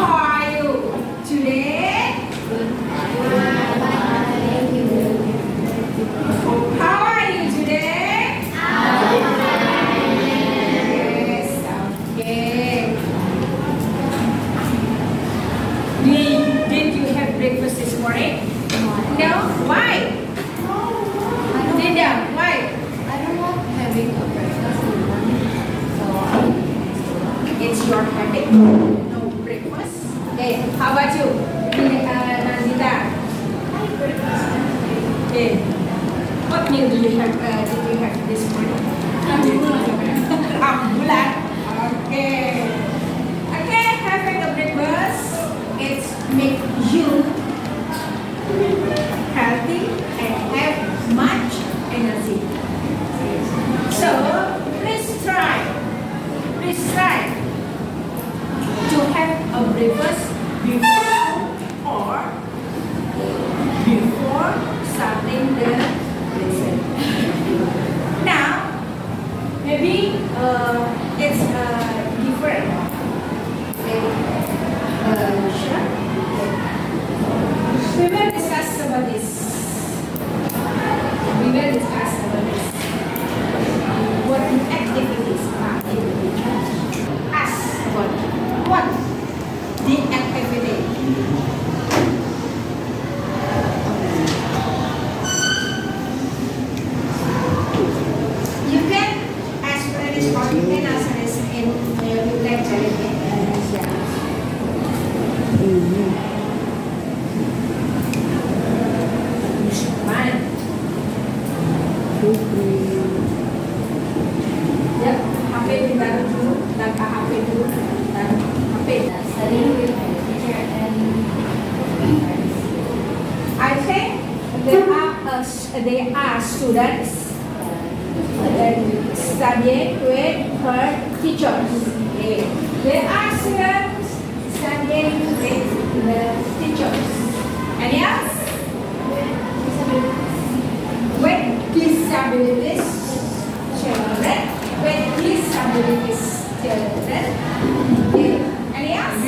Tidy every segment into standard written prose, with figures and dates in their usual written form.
How are you today? How are you today? Yes, okay. Did you have breakfast this morning? No? Why? Linda, why? I don't like having a breakfast in the morning, so It's your habit. No breakfast. Okay, how about you? Nandita? I breakfast every day. Okay. What meal did you have this morning? Bulan. Okay. Okay, having a breakfast. It's make you healthy and have much energy. So please try to have a breakfast before starting the lesson. Now maybe it's different. Sure. We will discuss about this. What activities are in the weekend? Ask about what the activity. You can explain this or you can answer this in lecture. Ya, HP ditaruh dulu, langkah HP dulu, taruh HP. studying with my teacher and I think they are students studying with her teachers. Okay. They are students studying with the teachers. Any else? With disabilities children. With disabilities children. Okay. Any else?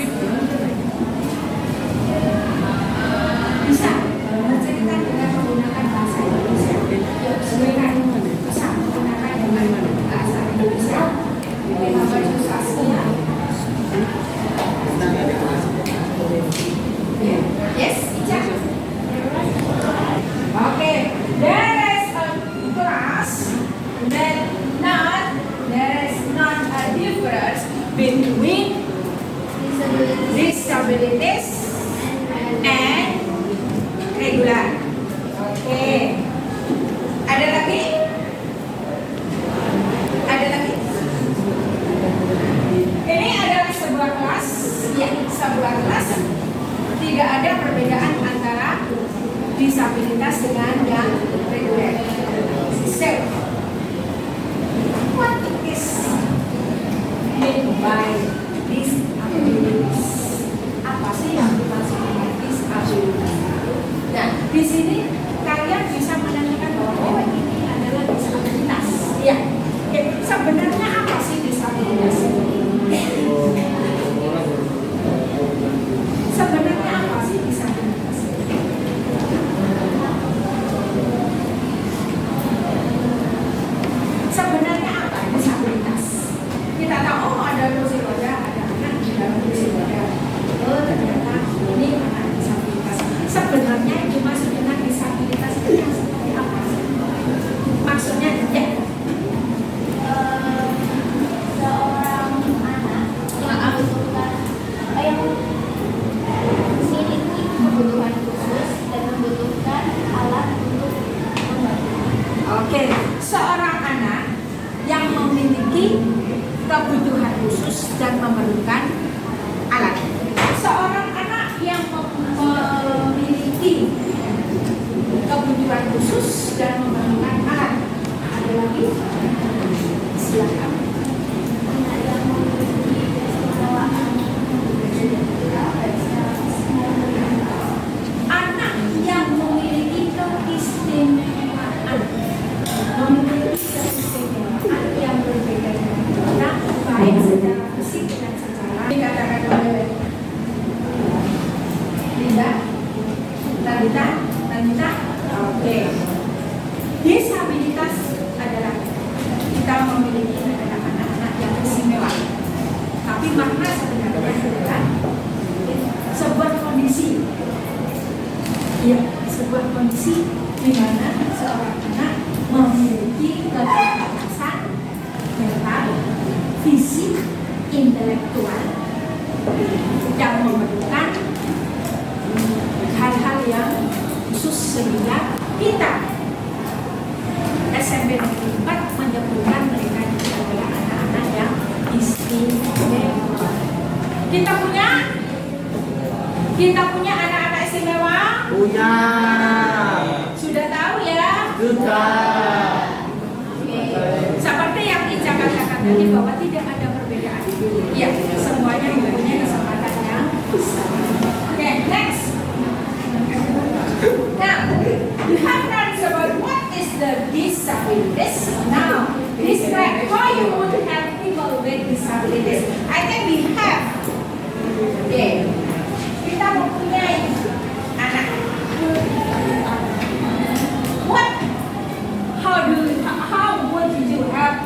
Bisa menceritakan dengan menggunakan bahasa Indonesia. Silakan bisa menggunakan dengan bahasa Indonesia. Apa itu Saskia? Yes, Ica. Okay, there is a class that there is not a difference between disabilities and regular. Oke. Ada lagi? Ada lagi? Ini adalah sebuah kelas. Ya, sebuah kelas. Tidak ada perbedaan antara disabilitas dengan yang reguler. So, what is meant by disabilities? Apa sih yang dimaksud dengan disabilitas? Nah, di sini kalian bisa menanyakan bahwa oh ini adalah disabilitas. Iya. Oke, sebenarnya apa sih disabilitas? Sebenarnya apa sih disabilitas? Sebenarnya apa disabilitas? Kita tahu oh ada kursi roda, ada anak di dalam kursi roda. Oh ternyata ini anak disabilitas. Sebenarnya yang dimaksud dengan disabilitas itu yang seperti apa sih? Maksudnya ya. seorang anak yang memiliki kebutuhan khusus dan membutuhkan alat untuk membantu. Oke, seorang anak yang memiliki kebutuhan khusus dan memerlukan alat. Seorang anak yang memiliki kebutuhan khusus dan memerlukan alat. Ada lagi? Silakan. Anak yang memiliki keistimewaan Anak yang memiliki keistimewaan. SMP Negeri 4 menyebutkan mereka adalah anak-anak yang istimewa. Kita punya anak-anak istimewa? Punya. Sudah tahu ya? Sudah. Oke. Seperti yang Ica katakan tadi bahwa tidak ada perbedaan. Ya, semuanya mempunyai kesempatan yang sama. Oke, next. Now, you have learned about what is the disabilities. Now, describe how you would help people with disabilities. I think we have. Oke, kita mempunyai anak. How would you help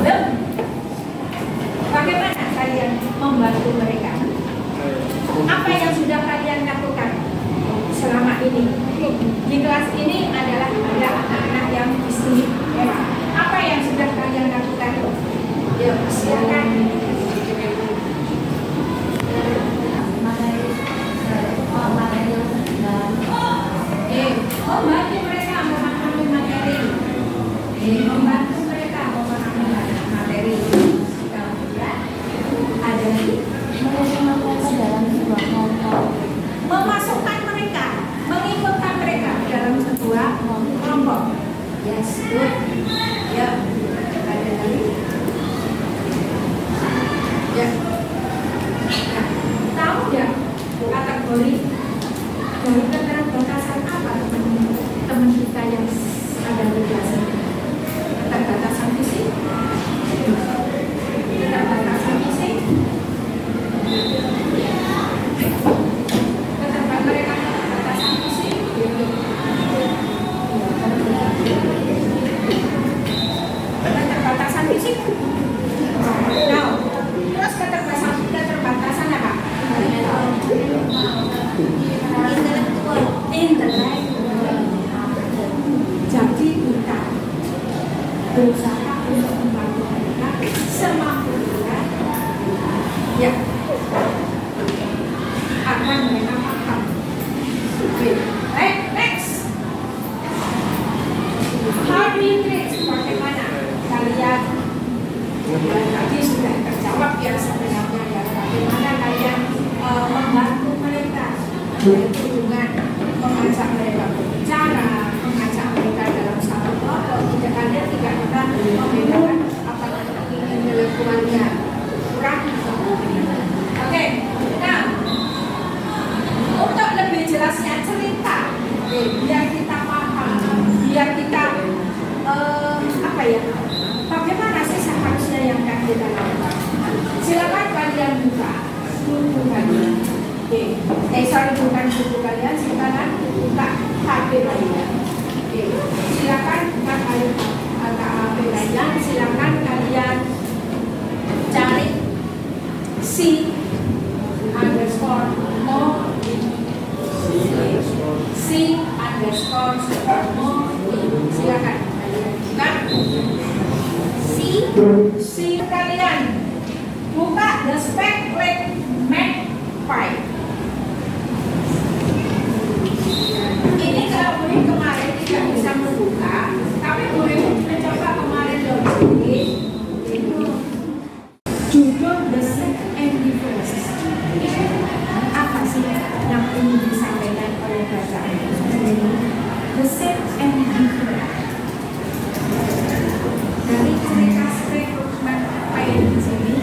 them? Bagaimana kalian membantu mereka? Apa yang sudah kalian lakukan selama ini? Di kelas ini adalah ada anak-anak yang istimewa. Apa yang sudah kalian lakukan? Ya, silakan. Membantu mereka memahami materi. Membantu mereka memahami materi. Kemudian ada lagi Memasukkan dalam sebuah kelompok. memasukkan mereka, mengikutkan mereka dalam sebuah kelompok. Yes, good. Ya, ada lagi. Ya. Nah, tahu nggak kategori dari keterbatasan apa teman kita yang ada di kelas ini? Keterbatasan fisik, keterbatasan fisik, keterbatasan fisik, keterbatasan fisik. Now, terus keterbatasan apa? Intelektual. Jadi kita berusaha untuk membantu mereka semampu kita, ya, agar mereka paham. Oke, next. How do you treat? Bagaimana kalian? Tadi sudah terjawab ya sebenarnya ya. Bagaimana kalian membantu mereka dengan mengajak mereka berbicara, mengajak mereka dalam satu kelompok. Kalian tidak pernah membedakan apakah intelektualnya kurang. Oke, nah untuk lebih jelasnya cerita, biar kita paham, biar kita apa ya? Bagaimana sih seharusnya yang akan kita lakukan? Silakan kalian buka buku kalian. Bukan buku kalian, silakan buka HP kalian. Silakan buka HP kalian, silakan kalian cari C underscore more silakan kalian buka C kalian buka the spec with Magpie. Ini kalau boleh kemarin tidak bisa membuka, tapi boleh mencoba kemarin loh. Judul The Set and Difference. Apa sih yang ingin disampaikan oleh bacaan ini? The Set and Difference. Dari cerita rekrutmen PN di sini,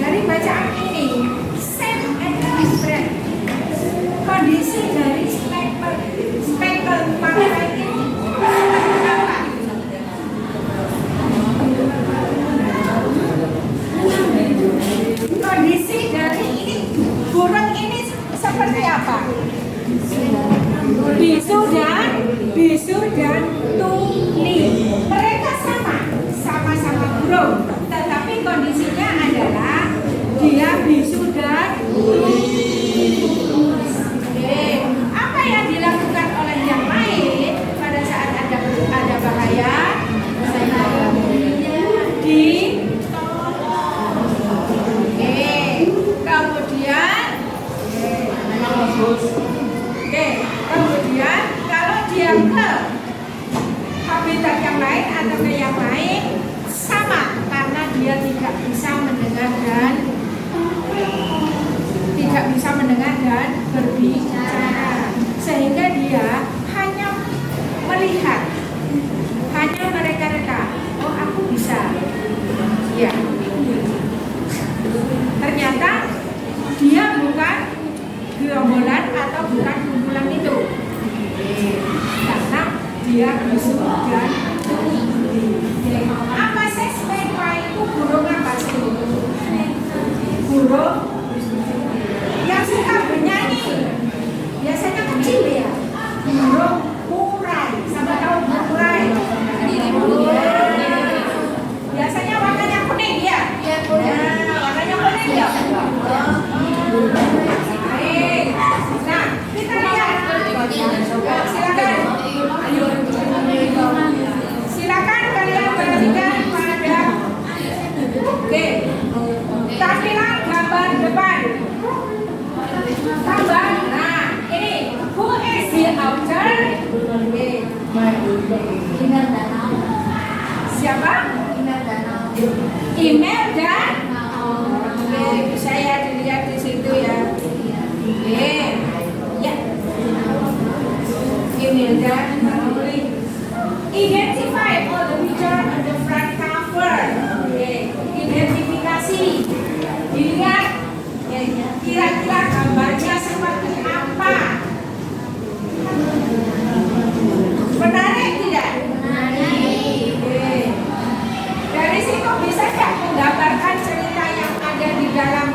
Dari bacaan ini, same and different. Kondisi dari spekel pangkai ini apa? Kondisi dari ini burung ini seperti apa? Bisu dan tuli. Mereka sama-sama burung, tetapi kondisinya adalah dia bisu dan tuli. Oke, apa yang dilakukan oleh yang lain pada saat ada bahaya? Kemudian kalau dia ke habitat yang lain atau ke yang lain sama, karena dia tidak bisa mendengar dan berbicara, sehingga dia hanya melihat, hanya mereka-reka. Oh, aku bisa. Ya. Ternyata dia bukan gerombolan atau bukan kumpulan itu, karena dia bisu dan tuli. Apa sih spekel itu? Burung apa sih? Burung yang suka bernyanyi, biasanya kecil ya. Burung murai, sama tahu murai? Biasanya warnanya kuning ya. Warnanya kuning ya. Nah, kita lihat. Silakan kalian perhatikan pada tampilan gambar depan. Gambar. Nah, ini who is the author? Siapa? Imelda. Bisa ya dilihat di situ ya. Ya. Imelda. Identify all the picture on the front cover. Identifikasi. Dilihat kira-kira gambarnya seperti apa. Menarik tidak? Menarik. Dari situ bisa nggak menggambarkan cerita yang ada di dalam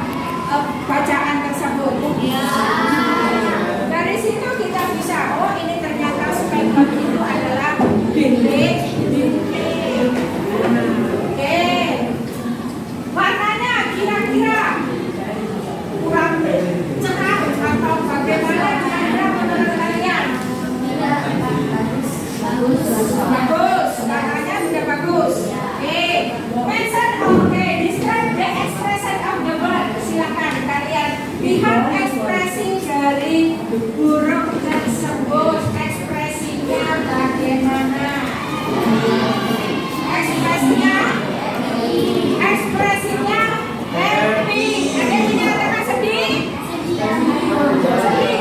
bacaan tersebut? Dari situ kita bisa, oh ini ternyata spekel itu adalah bintik. Warnanya kira-kira kurang cerah atau bagaimana kira-kira menurut kalian? Bagus, warnanya sudah bagus. Describe the expression of the bird. Silakan kalian lihat ekspresi dari burung tersebut. Ekspresinya bagaimana? Ekspresinya happy. Ada yang menyatakan sedih?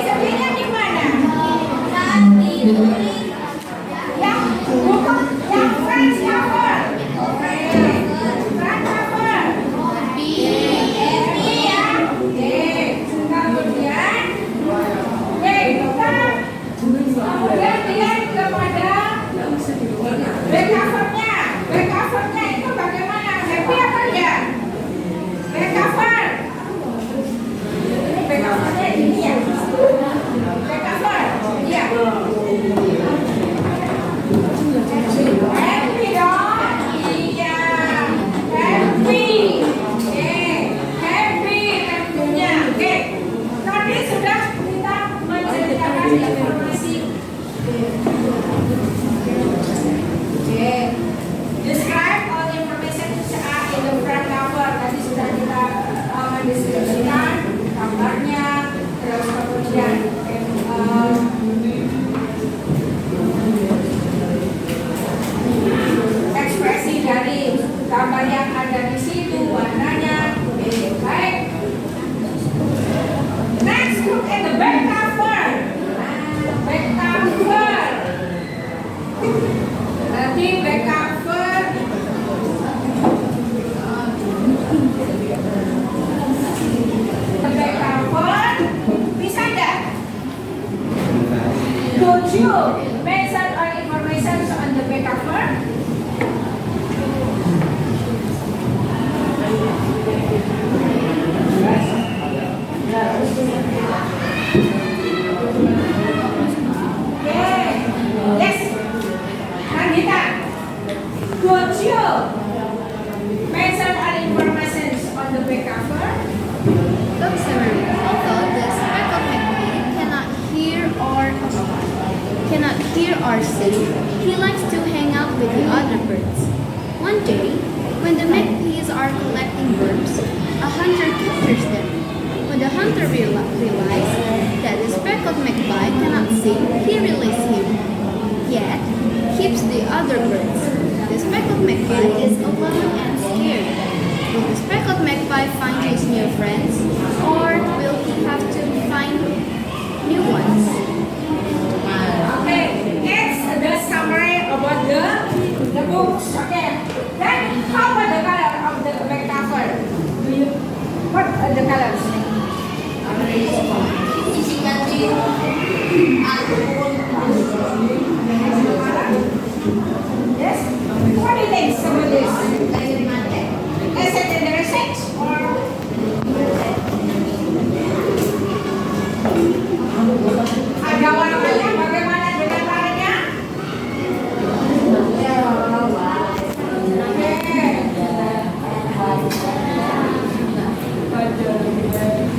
Sedihnya gimana? Yang bukan, yang front cover. Front cover. Happy ya. Kemudian answers them. When the hunter realized that the speckled magpie cannot sing, he releases him, yet keeps the other birds. The speckled magpie is alone and scared. Will the speckled magpie find his new friends, or will he have to find new ones? Okay, next the summary about the books. Okay, then how about the color of the back cover? What are the colors? Yes. What do you think about this? Is it in the research or? Ada warnanya bagaimana dengan warnanya?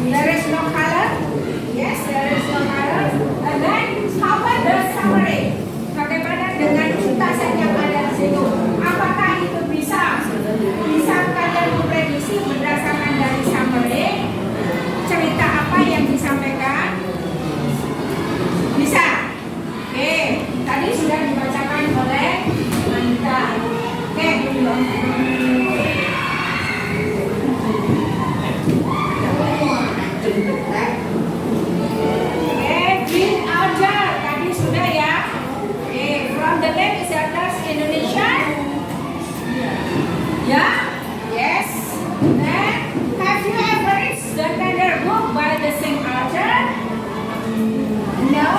There is no color. Yes, there is no color. And then how about the summary? Bagaimana dengan ringkasan yang ada di situ? Apakah itu bisa kalian memprediksi berdasarkan dari summary? Cerita apa yang disampaikan? Bisa. Oke, tadi sudah dibacakan oleh Anita. Oke. Green Alger tadi sudah ya. From the name is atas Indonesia. Ya, yes. Then have you ever read another book by the same author? No,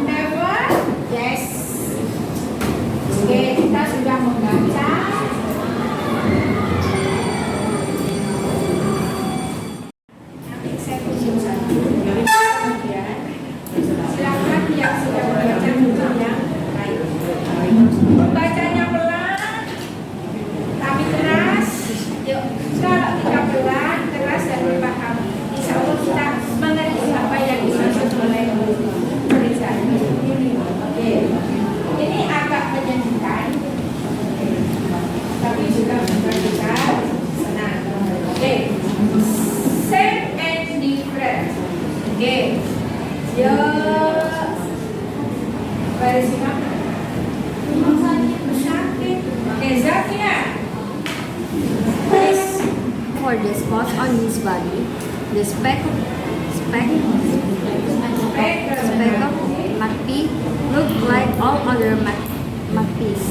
never. Yes. Oke, kita sudah membaca. Nanti saya khusus saja. Kemudian silakan yang sudah membaca bukunya. Baik. Membacanya pelan, tapi keras. Yuk, kalau kita pelan, keras dan berpaham, insya Allah kita mengerti apa yang dimaksud oleh tulisan ini. Oke, ini agak menyedihkan, tapi juga membuat kita senang. Oke, same and different. Oke, yuk. Baris lima. Sakit. Oke, Zakia. Please. For the spots on his body, the speckled magpie looked like all other magpies.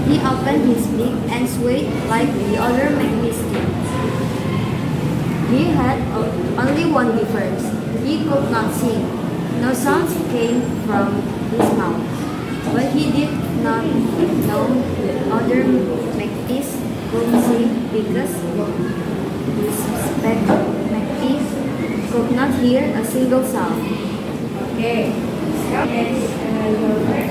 He opened his beak and swayed like the other magpies did. He had only one difference. He could not sing. No sounds came from his mouth. But he did not know that other magpies could sing because his speckled magpie could not hear a single sound. Okay. Your friend.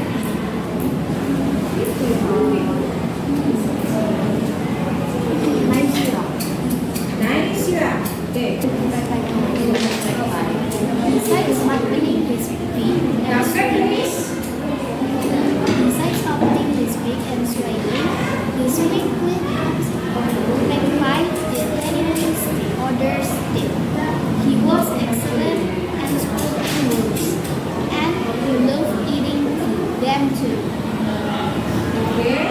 Nice, yeah. Okay. Besides opening his beak Now, please. besides opening his beak and swaying, the speckled magpie did anything the others did. He was excellent and spoke words, and he loved eating them too. Okay.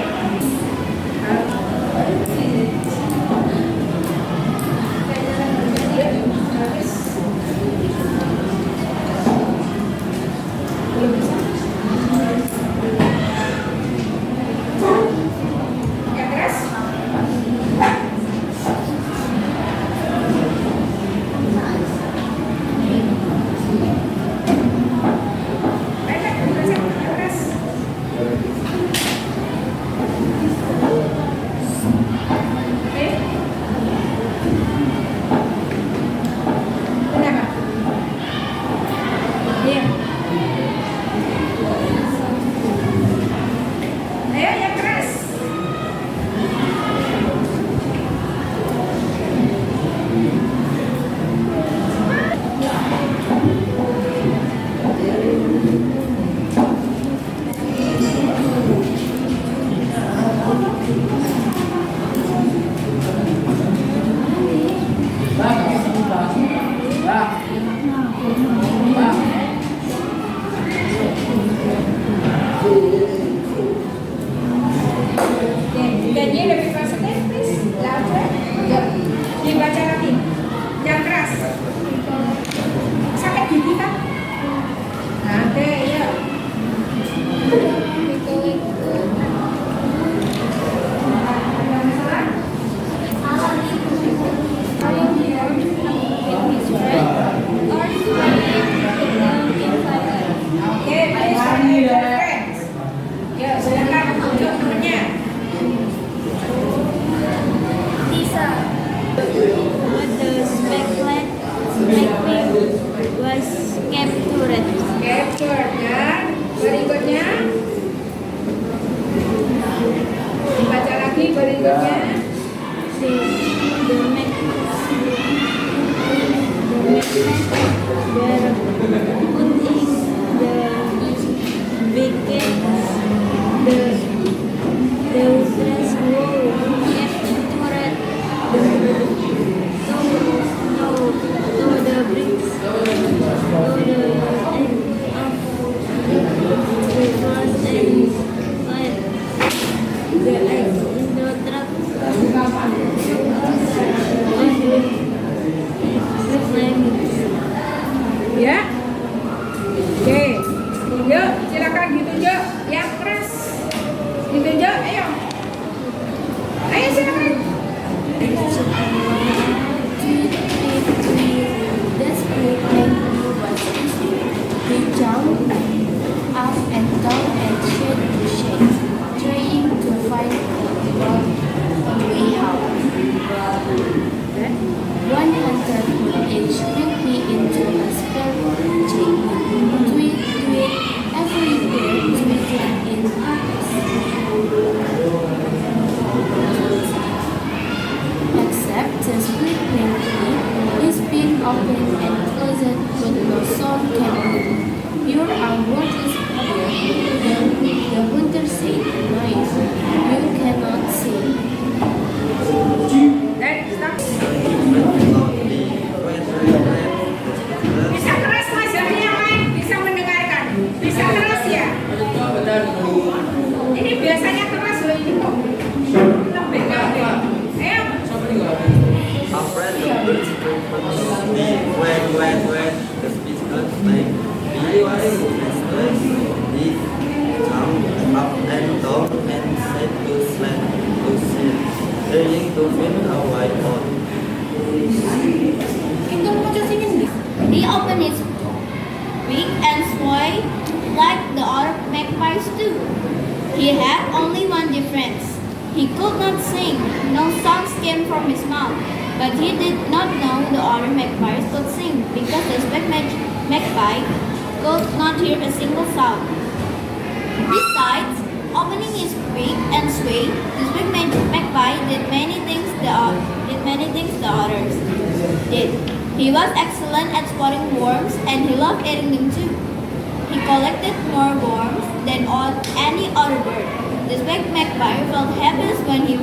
magpies too. He had only one difference. He could not sing. No sounds came from his mouth. But he did not know the other magpies could sing because the magpie could not hear a single sound. Besides, opening his beak and sway, this big magpie did many things the others did. He was excellent at spotting worms and he loved eating them too. He collected more worms than any other bird. This big magpie felt happiest when he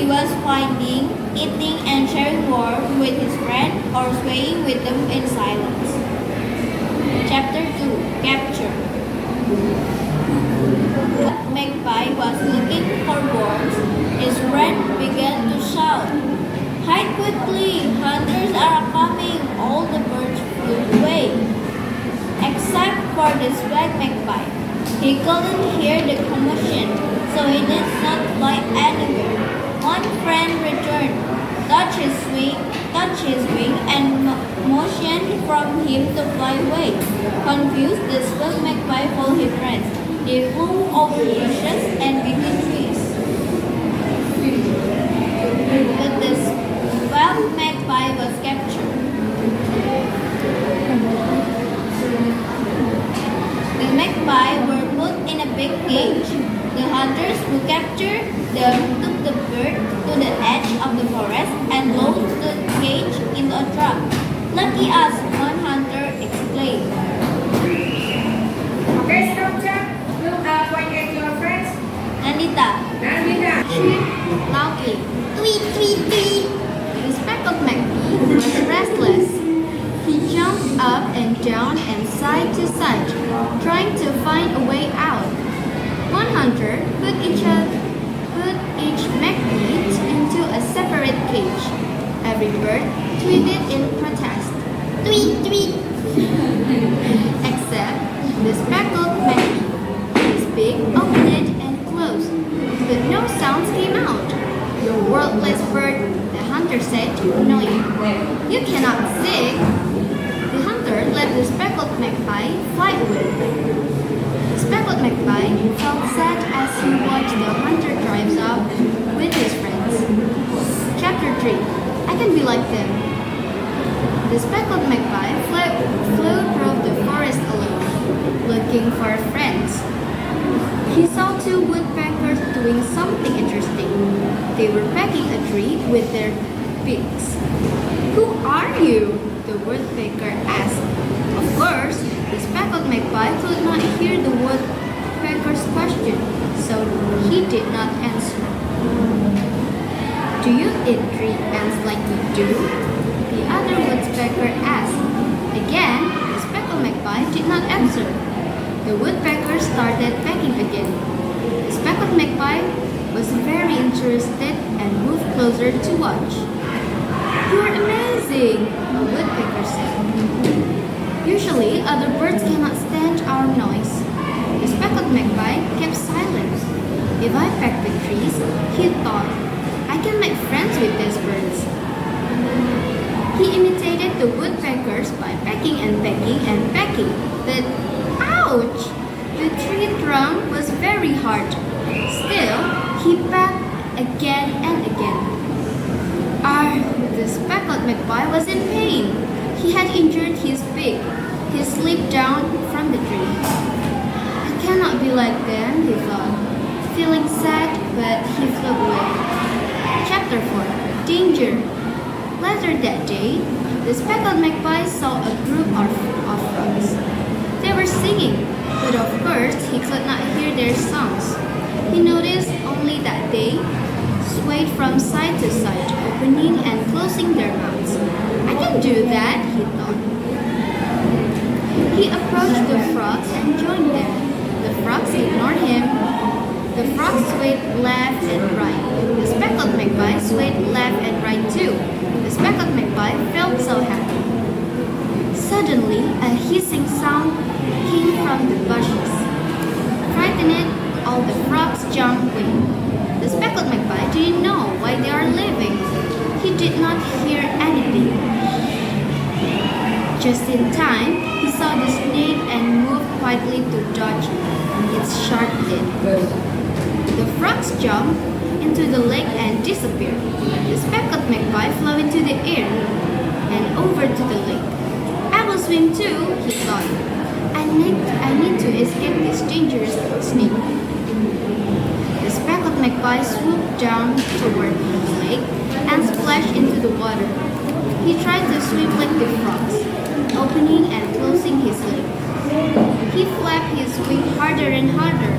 was finding, eating, and sharing worms with his friend or swaying with them in silence. Chapter 2. Capture. The magpie was looking for worms. His friend began to shout, "Hide quickly! Hunters are coming!" All the birds flew away, except for this black magpie. He couldn't hear the commotion, so he did not fly anywhere. One friend returned, touched his wing, and motioned from him to fly away. Confused, the black magpie followed his friends. They flew over bushes and between trees. But the black magpie was captured. The magpie were put in a big cage. The hunters who captured them took the bird to the edge of the forest and loaded the cage into a truck. "Lucky us!" one hunter exclaimed. Okay, stop, Jack. Look, point at your friends. Nandita, Nandita. Loudly, tweet, tweet, tweet. The speckled magpie was restless. He jumped up and down and side to side, trying to find a way out. One hunter put each magpie into a separate cage. Every bird tweeted in protest. Tweet, tweet. Except the speckled magpie. His beak opened and closed, but no sounds came out. "You worthless bird," the hunter said, annoyed. "You cannot sing." The hunter let the speckled magpie fly away. The speckled magpie felt sad as he watched the hunter drive off with his friends. Chapter 3. I can be like them. The speckled magpie flew through the forest alone, looking for friends. He saw two woodpeckers doing something interesting. They were pecking a tree with their beaks. "Who are you?" the woodpecker asked. Of course, the speckled magpie could not hear the woodpecker's question, so he did not answer. "Do you eat tree ants like we do?" the other woodpecker asked. Again, the speckled magpie did not answer. The woodpecker started pecking again. The speckled magpie was very interested and moved closer to watch. "You're amazing," a woodpecker said. "Usually, other birds cannot stand our noise." The speckled magpie kept silent. "If I peck the trees," he thought, "I can make friends with these birds." He imitated the woodpeckers by pecking and pecking and pecking, but ouch! The tree trunk was very hard. Still, he pecked again and again. The speckled magpie was in pain. He had injured his beak. He slipped down from the tree. "I cannot be like them," he thought. Feeling sad, but he flew away. Chapter 4. Danger. Later that day, the speckled magpie saw a group of frogs. They were singing, but of course he could not hear their songs. He noticed only that they swayed from side to side, opening and closing their mouths. "I can do that," he thought. He approached the frogs and joined them. The frogs ignored him. The frogs swayed left and right. The speckled magpie swayed left and right too. The speckled magpie felt so happy. Suddenly, a hissing sound came from the bushes. Frightened, all the frogs jumped away. The speckled magpie didn't know why they are leaving. He did not hear anything. Just in time, he saw the snake and moved quietly to dodge its sharp tip. The frogs jumped into the lake and disappeared. The speckled magpie flew into the air and over to the lake. I will swim too, he thought. I need to escape this dangerous snake. The speckled magpie swooped down toward the lake and splashed into the water. He tried to swim like the frogs, opening and closing his legs. He flapped his wings harder and harder,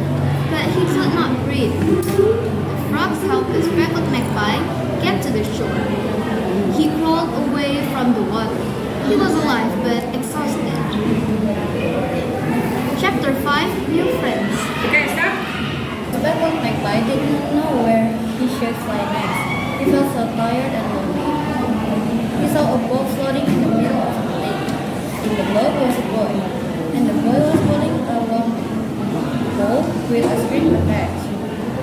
but he could not breathe. The frogs helped the speckled magpie get to the shore. He crawled away from the water. He was alive but exhausted. Chapter 5, New Friends. Okay, stop. The speckled magpie did not know where he should fly next. He felt so tired and lonely. He saw a boat floating in the middle of the lake. In the boat was a boy, and the boy was pulling a long pole with a string attached.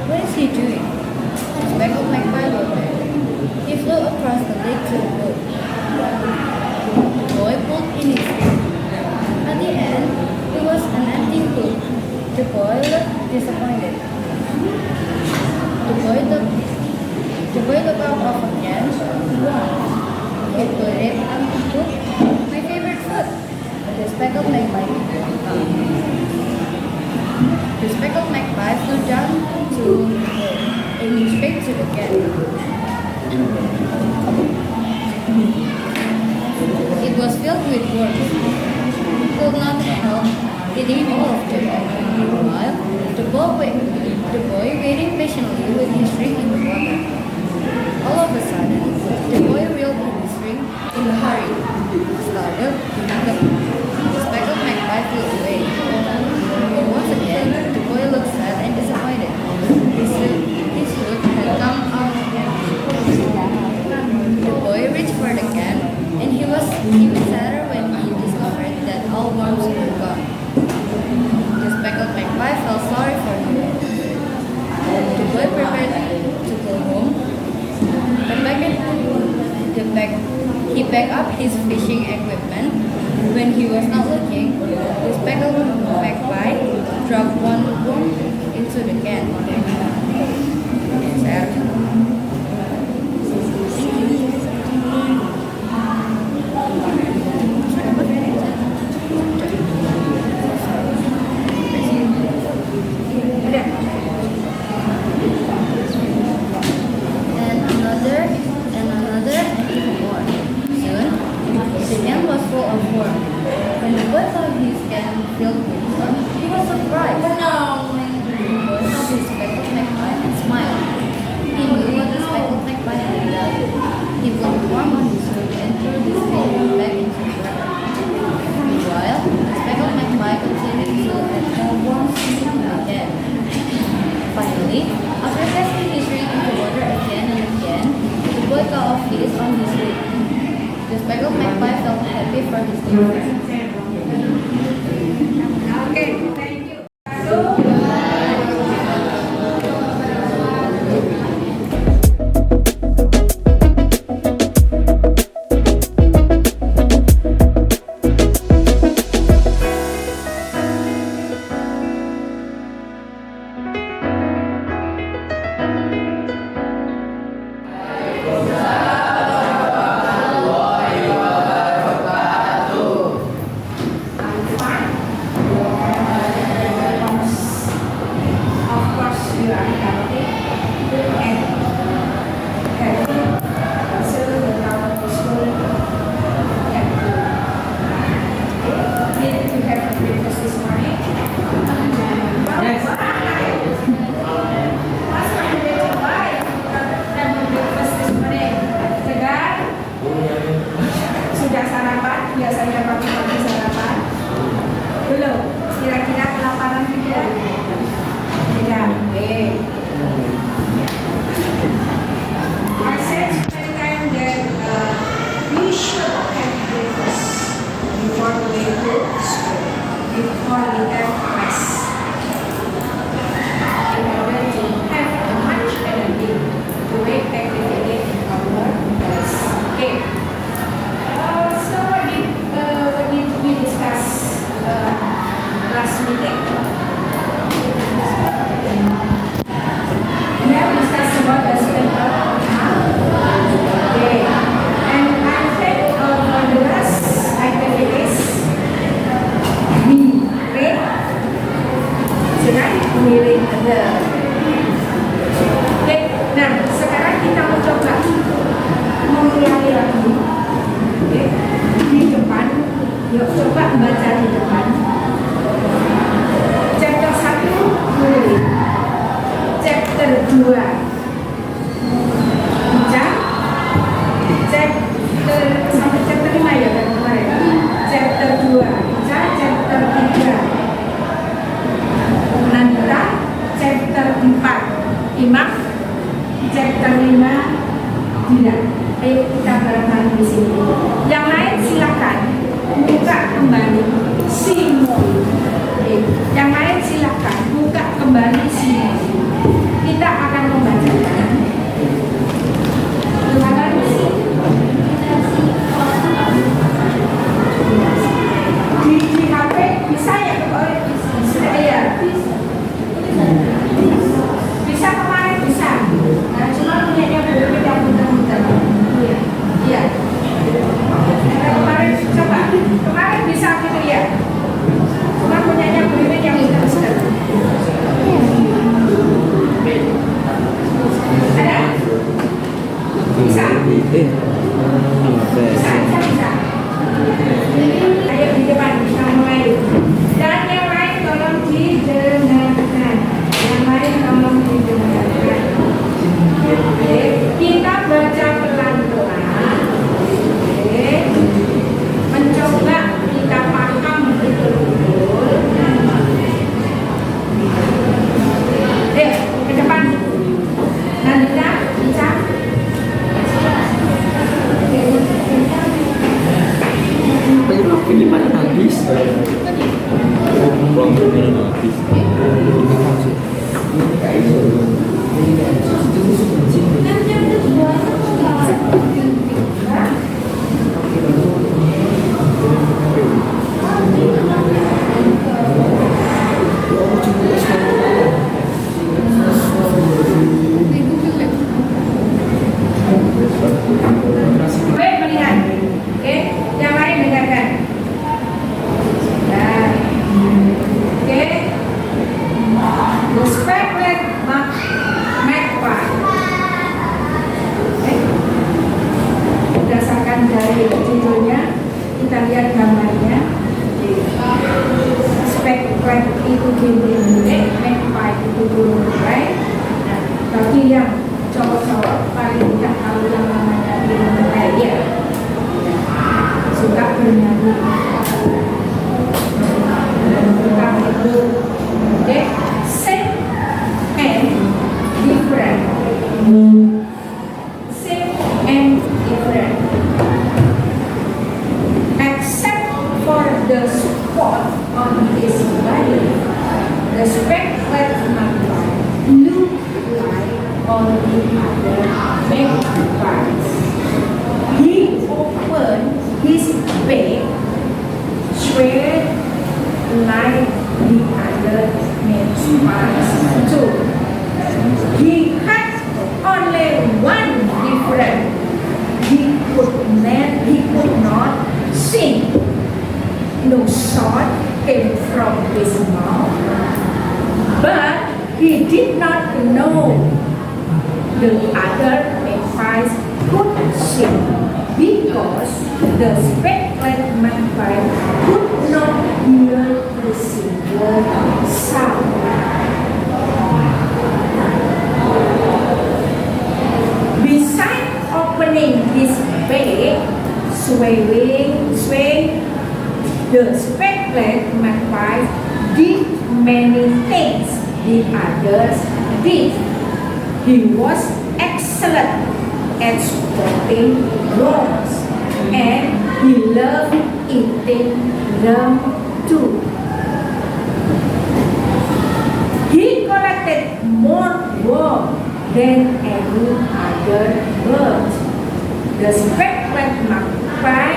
What is he doing? The speckled magpie wondered. He flew across the lake to the boat. The boy pulled in his string. At the end, it was an empty hook. The boy looked disappointed. The boy looked out of again. Wow. He put it on the hook. My favorite food. The speckled magpie. The speckled magpie flew down to the boat, aiming straight to the can. It was filled with worms. He could not help eating all of them. Meanwhile, the boy waiting patiently with his string in the water. All of a sudden, the boy reeled in the string in a hurry. Startled, the speckled magpie flew away. But once again, the boy looked sad and disappointed. His foot had come out empty. The boy reached for the can, and he was even sadder when he discovered that all worms were gone. The speckled magpie felt sorry for him. The boy prepared to go home. He packed up his fishing equipment. When he was not looking, the speckled magpie dropped one worm into the can. Sad. And another, and even more. Soon, the can was full of worms. When the boy saw his can filled with worms, he was surprised. The boy saw his speckled magpie and smiled. He knew what the speckled magpie had done. He put the worm on his hook and threw his fish back into the water. Meanwhile, the speckled magpie continued to add more worms into the can. Finally, after casting his ring into water again and again, the boy got off fish on his ring. The speckled magpie felt happy for his new friend. Okay, thank you. Tidak. Ayo kita bareng-bareng di sini. Yang lain silakan buka kembali Simon. Yang lain silakan buka kembali Simon. Kita akan membacakan. Silakan di HP bisa ya? Bisa ya? Bisa kemarin bisa. Nah, cuma punyanya berbeda yang muter-muter. Iya. Kemarin coba. Kemarin bisa gitu ya. Cuma punyanya berbeda yang muter-muter. Ada? Bisa? Bisa. Ayo di depan kita mulai. Dan yang lain tolong didengarkan. Yang lain tolong didengarkan. Oke, kita baca pelan-pelan. Oke, mencoba kita paham betul-betul. Ke depan. Nandita, bisa? Gimana habis? Baik, melihat. Oke, yang lain dengarkan. Nah, oke. The Speckled Magpie. Berdasarkan dari judulnya, kita lihat gambarnya. Speckled itu gini, magpie itu burung murai. Nah, bagi yang cowok-cowok paling tidak tahu yang namanya burung murai ya. Suka bernyanyi. Tentang itu, oke, same and different. Same and different. Except for the spot on his body, the speckled magpie look like all the other magpies. He opened his beak, swayed like the other magpies too. He had only one difference. He could not sing. No sound came from his mouth. But he did not know the other magpies could sing because the speckled magpie could not hear the single sound. Besides opening his beak, swaying, the speckled magpie did many things the others did. He was excellent at spotting worms, and he loved eating them too. He collected more worms than any other bird. The speckled magpie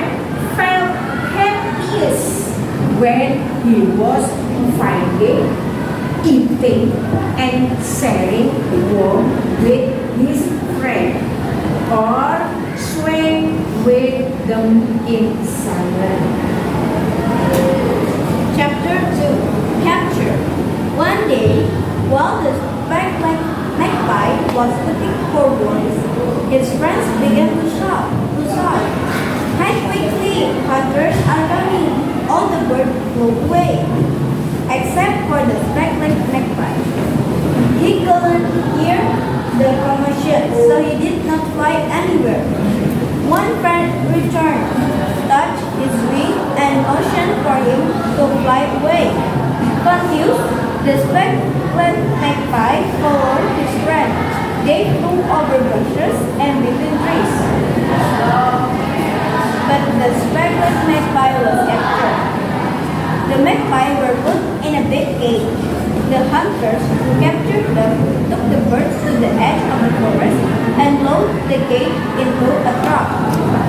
felt happiest when he was finding, eating, and sharing worm with his friend, or swaying with them in silence. Chapter 2. Capture. One day, while the speckled magpie was looking for worms, his friends began to shout, "Hide quickly, hunters are coming!" All the birds flew away, except for the speckled magpie. He couldn't hear the commotion, so he did not fly anywhere. One friend returned, touched his wing, and motioned for him to fly away. Confused, the speckled magpie followed his friend. They flew over bushes and between trees. hunters who captured them took the birds to the edge of the forest and lowered the cage into a trap.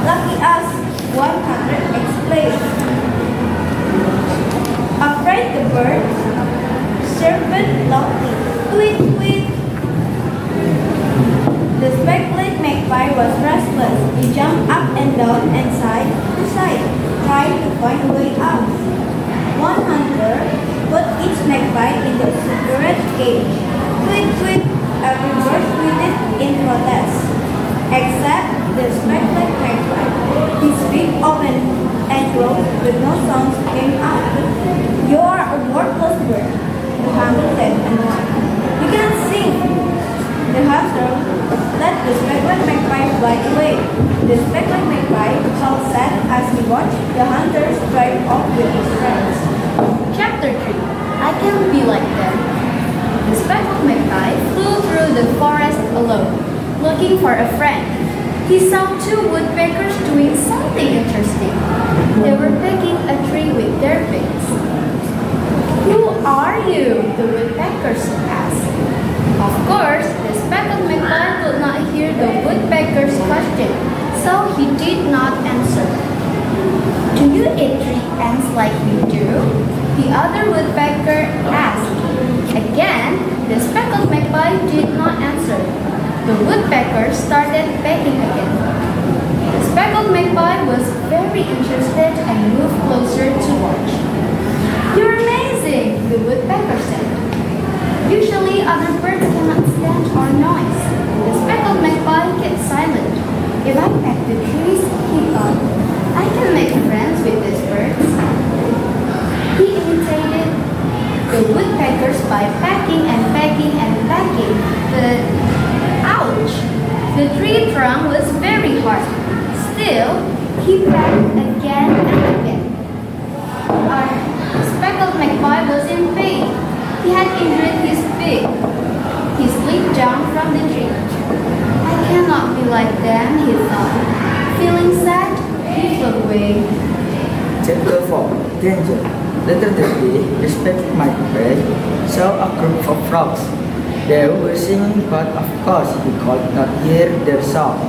Lucky us, one hunter explained. Afraid the birds chirped loudly, tweet, tweet. The speckled magpie was restless. He jumped up and down and side to side, trying to find a way out. One hunter put each magpie into a separate cage. Tweet, tweet, every bird tweeted in protest, except the speckled magpie. His beak opened and closed, but no sounds came out. You are a worthless bird, the hunter said annoyed. You can't sing. The hunter let the speckled magpie fly away. The speckled magpie felt sad as he watched the hunters drive off with his friends. Chapter 3. I Can Be Like Them. The speckled magpie flew through the forest alone, looking for a friend. He saw two woodpeckers doing something interesting. They were pecking a tree with their beaks. Who are you? The woodpeckers asked. Of course, the speckled magpie could not hear the woodpecker's question, so he did not answer. Do you eat tree ants like we do? The other woodpecker asked. Again, the speckled magpie did not answer. The woodpecker started pecking again. The speckled magpie was very interested and moved closer to watch. You're amazing, the woodpecker said. Usually other birds cannot stand our noise. The speckled magpie kept silent. If I peck the trees, he thought, I can make friends with these birds. He imitated the woodpeckers by pecking and pecking and pecking. But ouch! The tree trunk was very hard. Still, he pecked again and again. The speckled magpie was in pain. He had injured his beak. He slid down from the tree. I cannot be like them, he thought. Feeling sad, he flew away. Chapter 4. Danger. Later that day, the speckled magpie saw a group of frogs. They were singing, but of course he could not hear their song.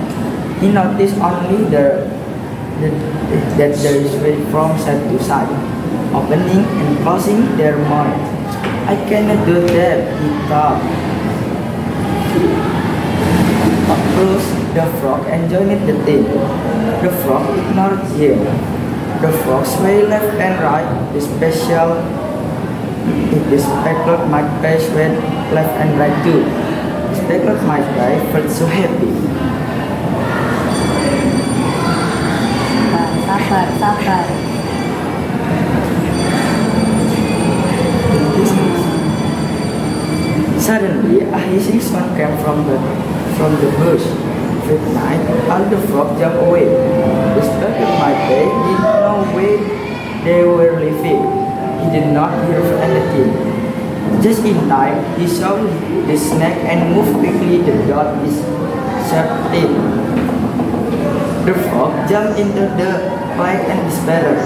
He noticed only that they swayed from side to side, opening and closing their mouths. I cannot do that, he thought. Approached the frog and joined the team. The frog ignored him. The frog swayed left and right. The speckled magpie swayed left and right too. The speckled magpie felt so happy. Sabar. Suddenly, a hissing sound came from the bush. At night, all the frogs jumped away. The speckled magpie did not know where they were living. He did not hear anything. Just in time, he saw the snake and moved quickly to dot his sharp teeth. The frog jumped into the lake and disappeared.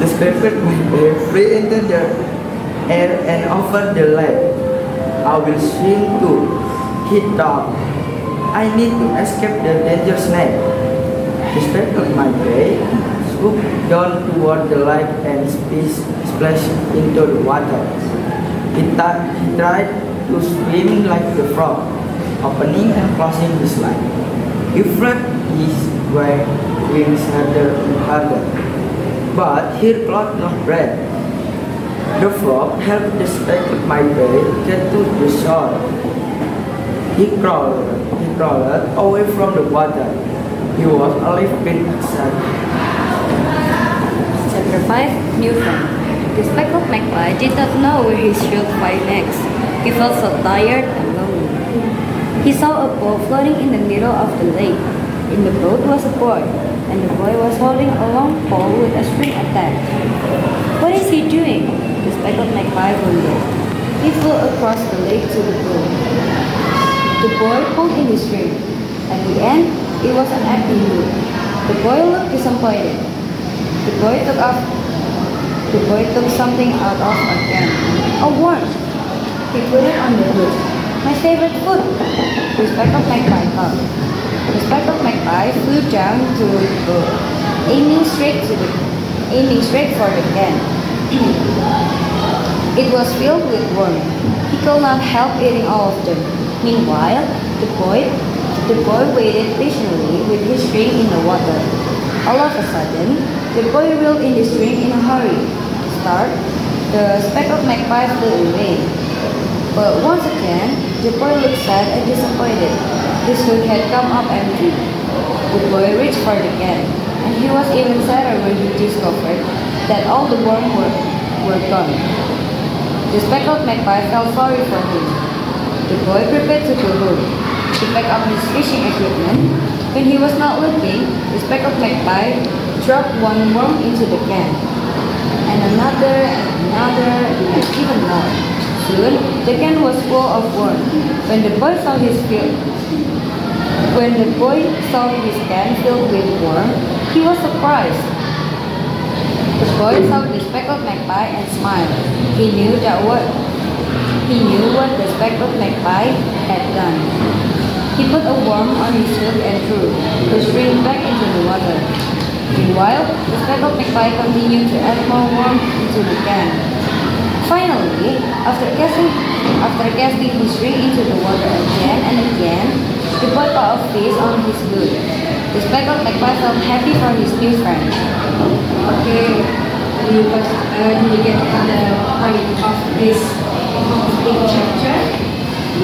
The speckled magpie flew into the air and over the lake. I will swim too, he thought. I need to escape the dangerous snake. The speckled magpie swooped down toward the lake and splashed into the water. He tried to swim like the frog, opening and closing his line. He flapped his wings harder and harder, but he caught no breath. The frog helped the speckled magpie get to the shore. He crawled away from the water. He was a little bit excited. Chapter 5. New Friend. The speckled magpie did not know where he should fly next. He felt so tired and lonely. He saw a boat floating in the middle of the lake. In the boat was a boy, and the boy was holding a long pole with a string attached. What is he doing? The speckled magpie wondered. He flew across the lake to the boat. The boy pulled in his string. At the end, it was an empty hook. The boy looked disappointed. The boy took something out of a can. A worm! He He put it on the hood. My favorite food! The speckled magpie called. The speckled magpie flew down to the boat, aiming straight for the can. It was filled with worms. He could not help eating all of them. Meanwhile, the boy waited patiently with his string in the water. All of a sudden, the boy reeled in the string in a hurry. Start, the speckled magpie flew away. But once again, the boy looked sad and disappointed. His hook had come up empty. The boy reached for the can, and he was even sadder when he discovered that all the worms were gone. The speckled magpie felt sorry for him. The boy prepared to go home. He packed up his fishing equipment. When he was not looking, the speckled magpie dropped one worm into the can, and another, and even more. Soon, the can was full of worms. When the boy saw his can filled with worms, he was surprised. The boy saw the speckled magpie and smiled. He knew what the speckled magpie had done. He put a worm on his hook and threw the string back into the water. Meanwhile, the speckled magpie continued to add more worms into the can. Finally, after casting his string into the water again and again, the boy caught a fish on his hook. The speckled magpie felt happy for his new friend. Okay, do you get the point of this big chapter?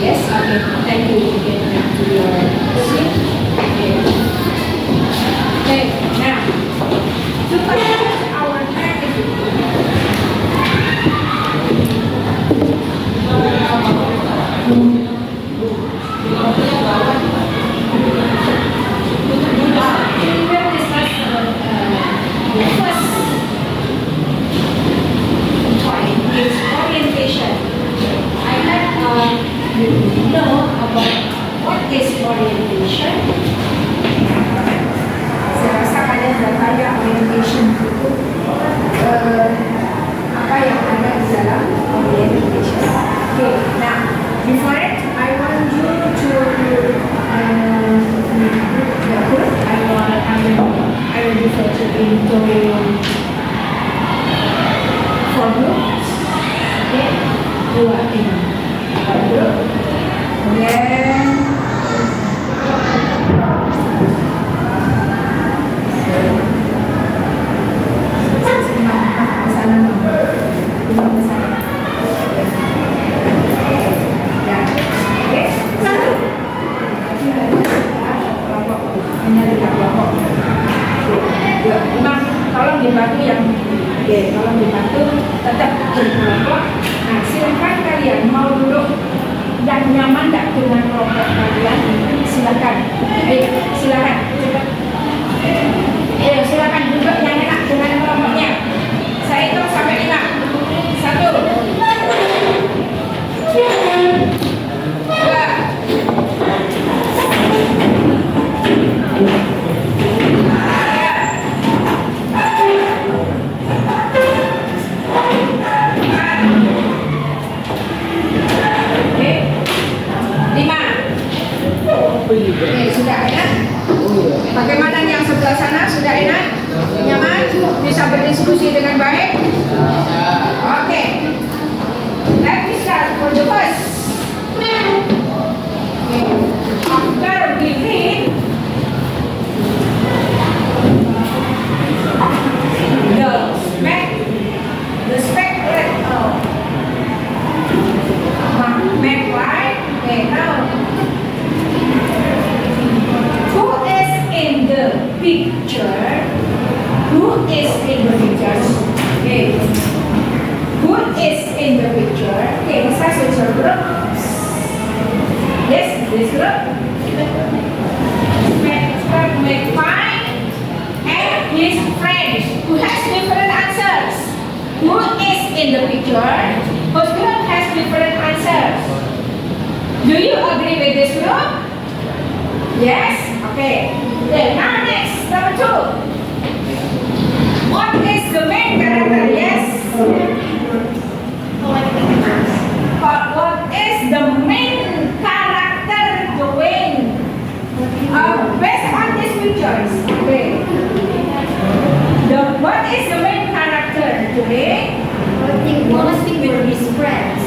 Yes, okay, thank you. You get back to your seat. Okay, now, to continue our orientation. Saya rasa kalian sudah tanya orientation itu apa yang ada di dalam orientation. Okay, now before it, I want you to I will refer to into four groups. Okay, dua ini four group. Then tolong dibantu tolong dibantu tetap berkelompok. Nah, silakan kalian mau duduk yang nyaman tak dengan kelompok kalian, silakan. Silakan cepat. Silakan duduk yang enak dengan kelompoknya. Saya hitung sampai 5. 1, 2, 3. Sudah enak? Bagaimana yang sebelah sana? Sudah enak? Nyaman? Bisa berdiskusi dengan baik? Oke. Let me start for the first. After we read the spectrum magpie. Okay, now who is in the picture? Who is in the picture? Okay. Who is in the picture? Okay, size is your group. Yes, this group. Magpie and his friends who has different answers. Who is in the picture? Whose group has different answers? Do you agree with this group? Yes? Okay. Then now next, number 2. What is the main character? Yes? What teachers. Okay. What is the main character today? Walking with his friends.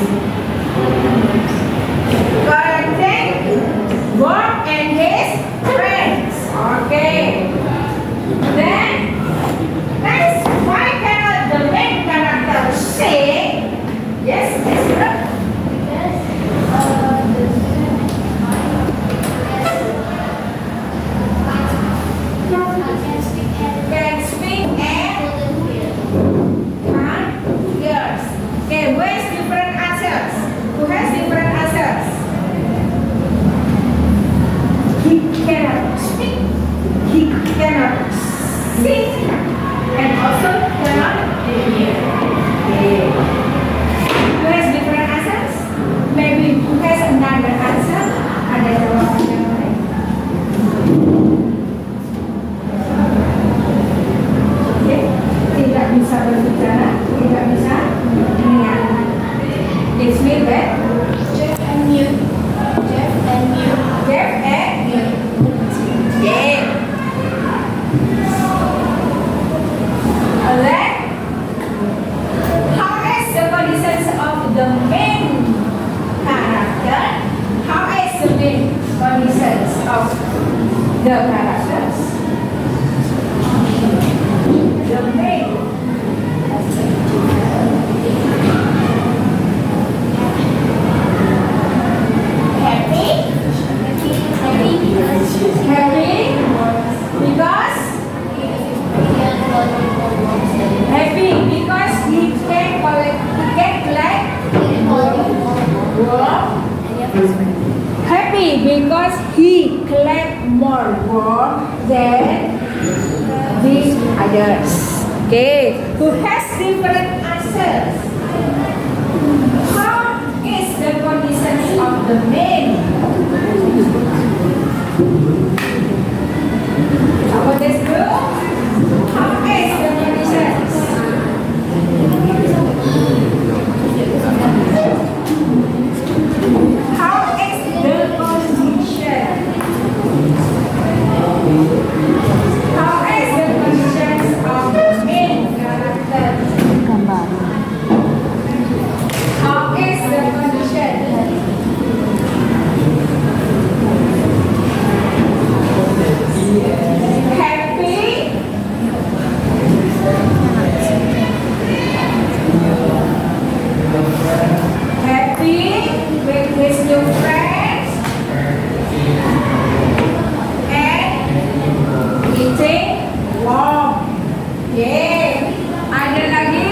Collecting work and his friends. Okay. Then, why cannot the main character say? Yes, yes, can speak and yes. Okay, who has different answers? Who has different answers? He cannot speak. He cannot sing. And also cannot hear. Okay. Who has different answers? Maybe who has another answer? Ada jawaban yang lain? Okay. Tidak bisa berbicara, tidak bisa mendengar. It's me that Jeff and mute. Jeff and mute. deaf and yeah. Then, how is the conditions of the main character? How is the main conditions of the characters? The main. Happy. Happy because Happy because happy because he can collect work. Happy because he collect more work than the others. Okay, who has different answers? How is the conditions of the men? What is good? How is the conditions? How is the condition? How is the conditions of the main character? How is the condition? Happy. Happy with his new friends and eating warm. Yeah. Ada lagi?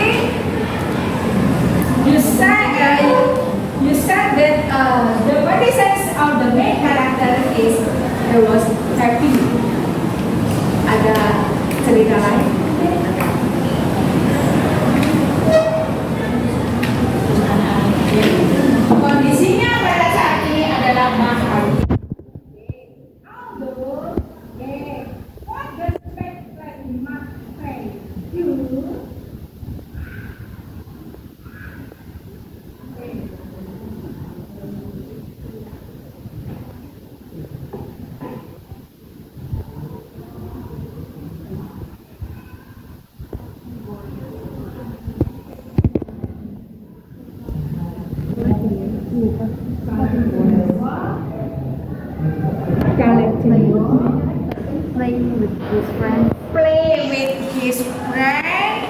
You said that the conditions of the main character is he was happy. Ada cerita lain? Kondisinya pada saat ini adalah bahagia. Although, what does make like Mark say? You Playing with his friends. play with his friend,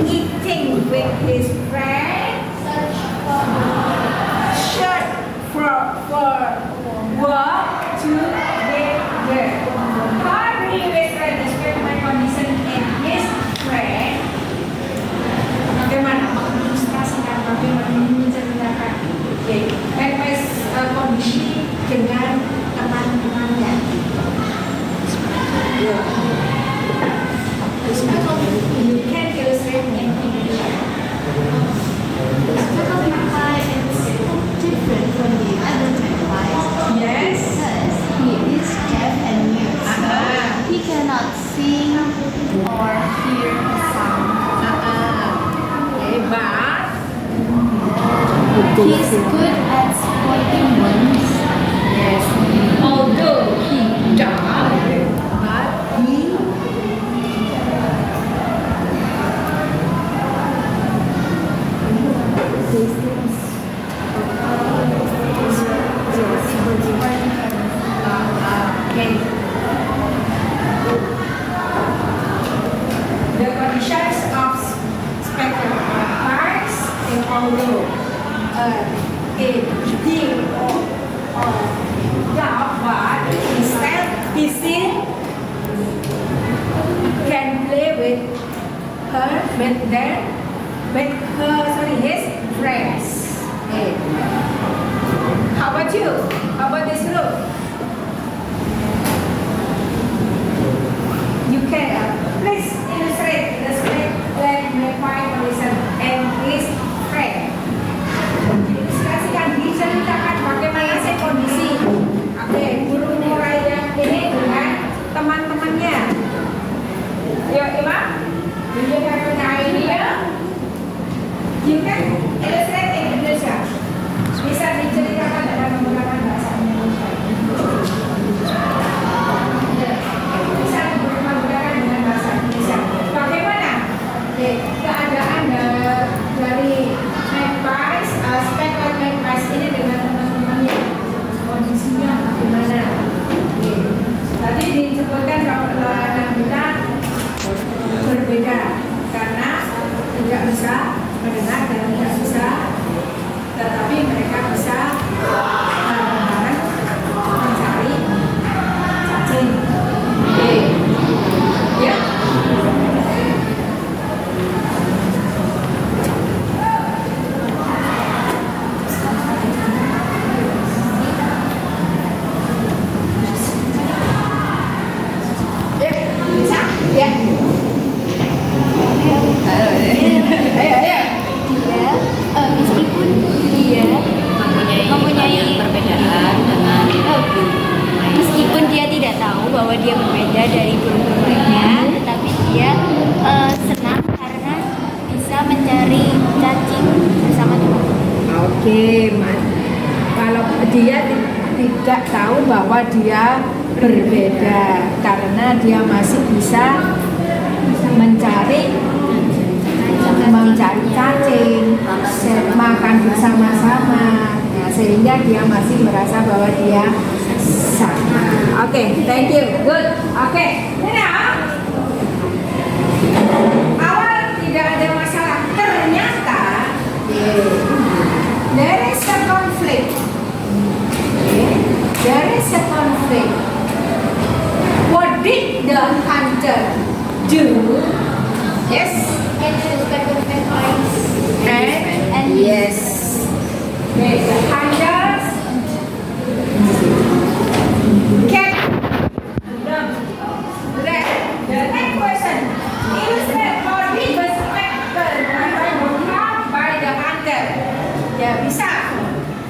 eating with his friend, search for work together. How do you describe my condition and his friend? Bagaimana mengilustrasikan, bagaimana menceritakan? Okay. MS kondisi dengan teman-temannya. You can illustrate in English. different from the other magpies. Yes. Because he is deaf and mute. He cannot sing or hear a sound. Okay, but He's good at spotting worms. yes, although Okay. The conditions of spectral parts in although it deal or job, but instead he still can play with his friends. Okay. How about you? How about this group? You can please illustrate when Magpie listen and his friend. Ilustrasikan, diceritakan bagaimana sih kondisi. Oke, burung murai yang ini dengan teman-temannya. Ayo, Imam. You have an idea? You can illustrate in Indonesia. Bisa diceritakan dengan menggunakan bahasa Indonesia. Bisa menggunakan dengan bahasa Indonesia. Bagaimana keadaan dari magpies, speckled magpies ini dengan teman-temannya? Kondisinya bagaimana? Tadi disebutkan bahwa anak kita berbeda karena tidak bisa mendengar dan tidak bisa, tetapi mereka bisa bareng-bareng mencari cacing. Oke, ya. Bisa? Ya. Meskipun dia mempunyai perbedaan dengan meskipun dia tidak tahu bahwa dia berbeda dari burung-burung lainnya, tetapi dia senang karena bisa mencari cacing bersama teman-teman. Oke, kalau dia tidak tahu bahwa dia berbeda karena dia masih bisa mencari cacing, makan bersama-sama, ya, sehingga dia masih merasa bahwa dia sama. Oke, thank you, good. Oke, nah, awal tidak ada masalah, ternyata there is a conflict. There is a conflict. What did the hunter do? Yes. And yes. Okay, the hunters kept them. The next question. Illustrate how he was become by the hunter. Ya bisa.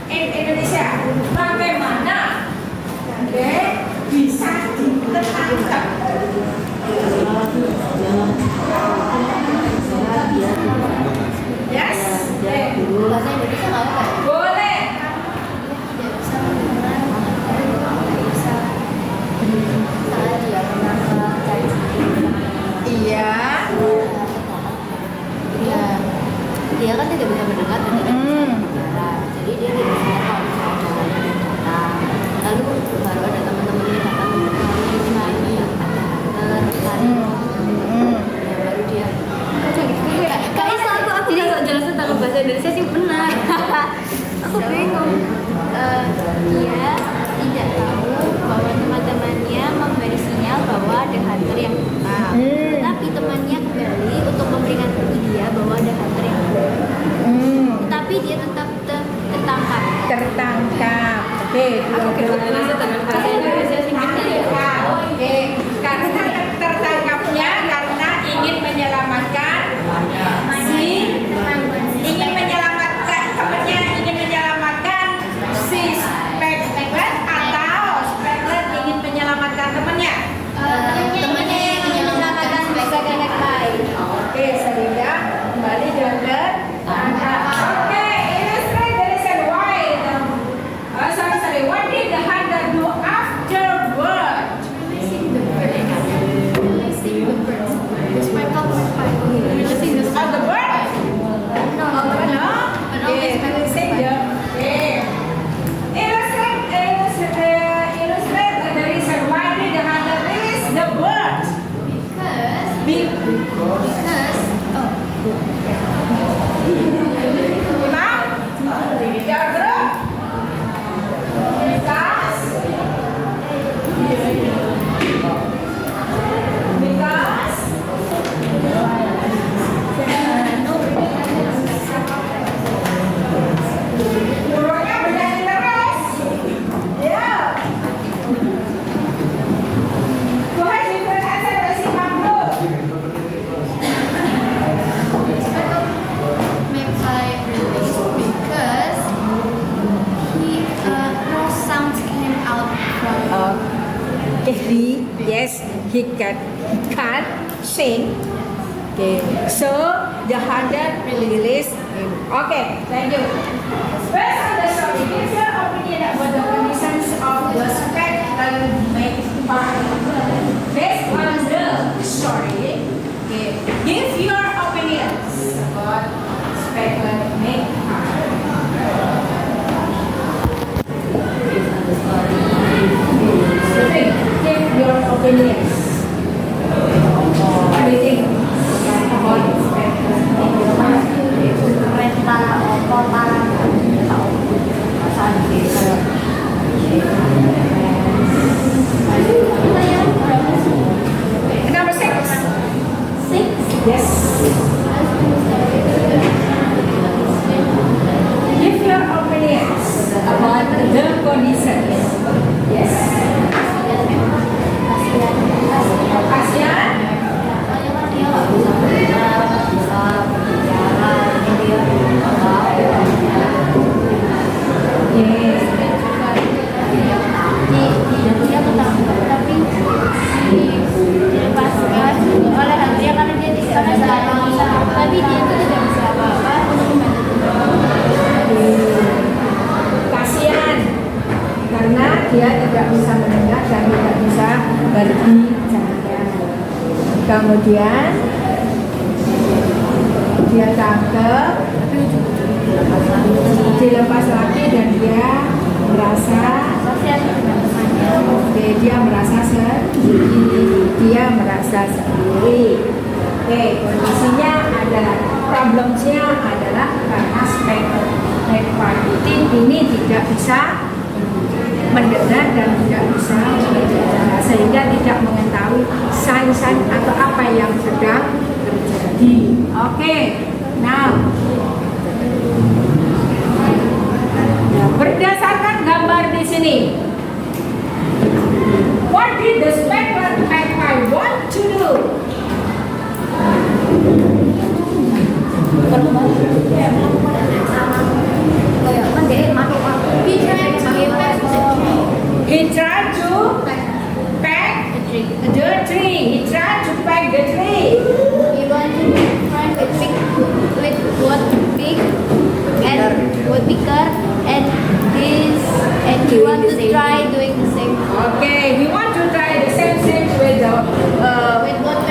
In Indonesia, bagaimana bisa ditangkap? Yes? bahasa Indonesia nggak apa-apa. Boleh. he yes he can't sing. Okay, so the hunter release him. Okay, thank you. Based on the story, give your opinion about the conditions of the spectacle make part. Based on the story, okay, give your opinions about spectacle make part. Give your opinions. What do you think about spectacle make part? Number 6. Yes. Give your opinions about the conditions. Yes. Kasihan? Yes. Dia ketangkep tapi dilepaskan oleh hantu karena dia karena sekarang tapi dia itu tidak bisa apa-apa untuk membantu. Kasihan karena dia tidak bisa mendengar dan tidak bisa berbicara. Kemudian dia tangkap, dilepas lagi dan dia merasa oke, dia merasa sendiri. Oke, kondisinya adalah problemnya adalah karena spectacle ini tidak bisa mendengar dan tidak bisa berbicara sehingga tidak mengetahui sign-sign atau apa yang sedang terjadi. Oke, now berdasarkan gambar di sini, what did the spectacle magpie want to do? He tried to pack the tree. He tried to pack the tree. He want to be friend with what big and what bigger and he want to try doing the same. Okay, we want to try the same thing with the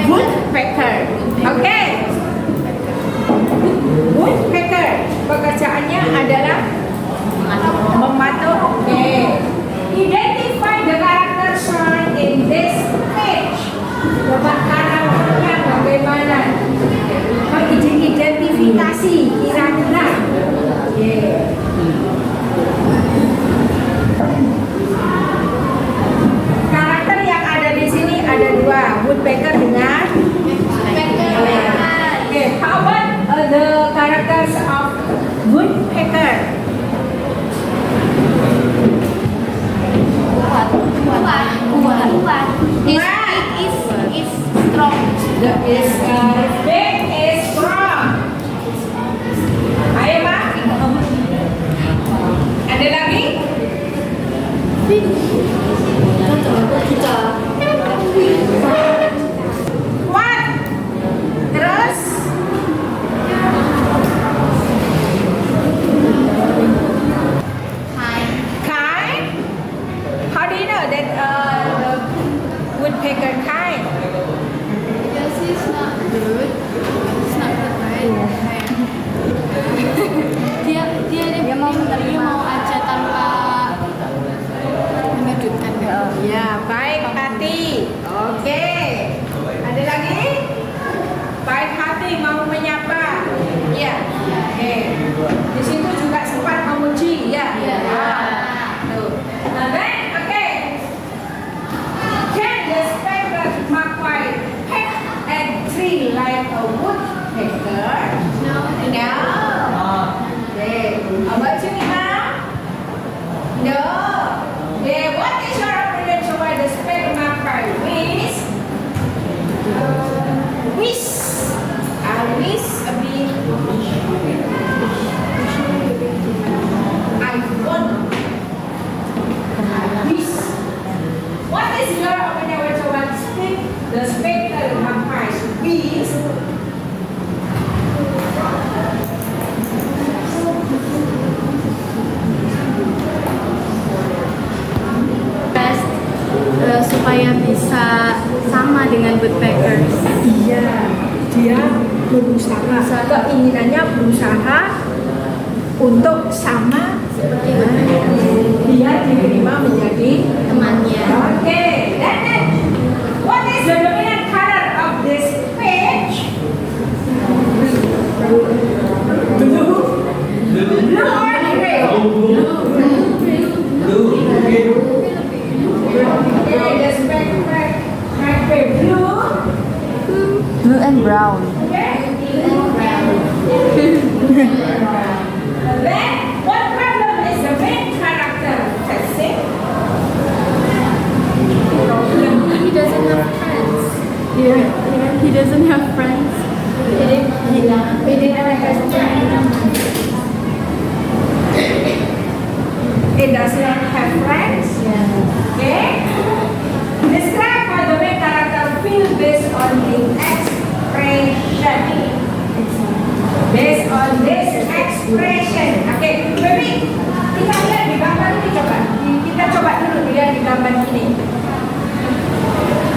woodpecker. Okay. Woodpecker pekerjaannya adalah mematuk. Okay. Identify the character shown in this page. Coba karakternya bagaimana? Mengidentifikasi kira-kira. Yeah. Karakter yang ada di sini ada dua, woodpecker dengan okay. How about the characters of woodpecker? His beak is strong. His beak is strong. Ayo Pak. Ada lagi? What? Terus? Kind? How do you know that the woodpecker kind? Because he's not rude. He's not right. dia mau aja tanpa mengejutkan. Ya, baik hati. Oke. Ada lagi? Baik hati mau menyapa. Ya. Oke. Di situ juga sempat memuji ya. Tuh. Nah, then, oke. Can the speckled magpie peck a tree like a woodpecker? No. Okay. How about you, Nina? No. Okay. What is your opinion about the speckled magpie? Wish. I wish a bit. I want. I wish. What is your opinion supaya bisa sama dengan woodpeckers. Iya, dia berusaha, keinginannya berusaha untuk sama dia diterima menjadi Temannya. Oke, then what is the dominant color of this page? Blue or gray? Okay, the spectrum blue. Blue and brown. Okay. Then, what problem is the main character facing? He doesn't have friends. He doesn't have friends. He didn't have friends. It does not have friends. Okay. Describe how the main character feels based on the expression. Based on this expression. Okay, baby, kita lihat di gambar ini coba. Kita coba dulu lihat di gambar ini.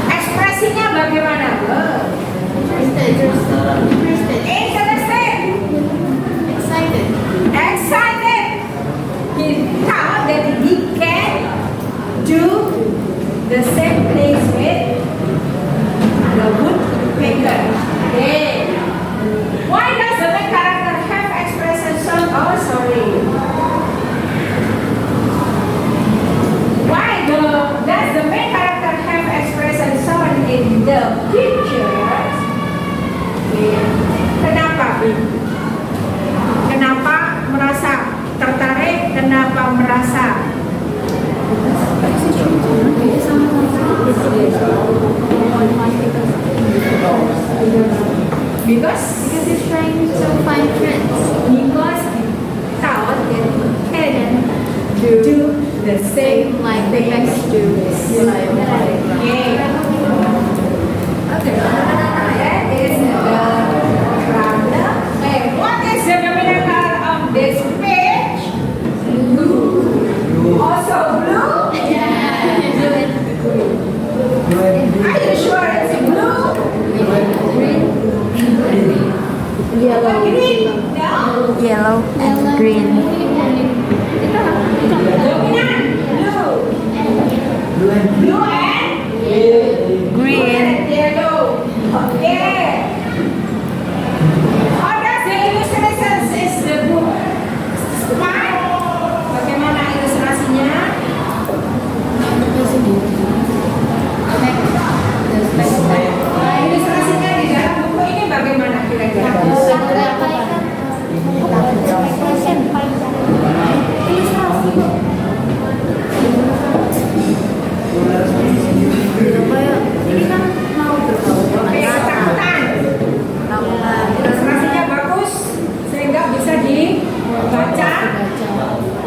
Ekspresinya bagaimana? Interested. Excited. He thought that he can do the same things with the woodpecker. Okay. Why does the main character have expression shown? Oh, sorry. Why does the main character have expression shown in the pictures? Okay. Kenapa, Bin? Kenapa merasa tertarik? Kenapa merasa? Because He's trying to find friends. because he thought that he can do the same Like the things. Woodpeckers do. Okay. Okay. That is the problem. Hey, what is the dominant color of this page? Blue. Also blue? Are you sure it's blue? Yellow. Green? No? Yellow and green. Dominant? Blue. Blue and? Green. And yellow. Okay. How does the illustration is the book? Fine. Bagaimana ilustrasinya? Ilustrasinya di dalam buku ini bagaimana kira-kira? Ini kan mau bergaul Oke, catatan. Ilustrasinya bagus sehingga bisa dibaca.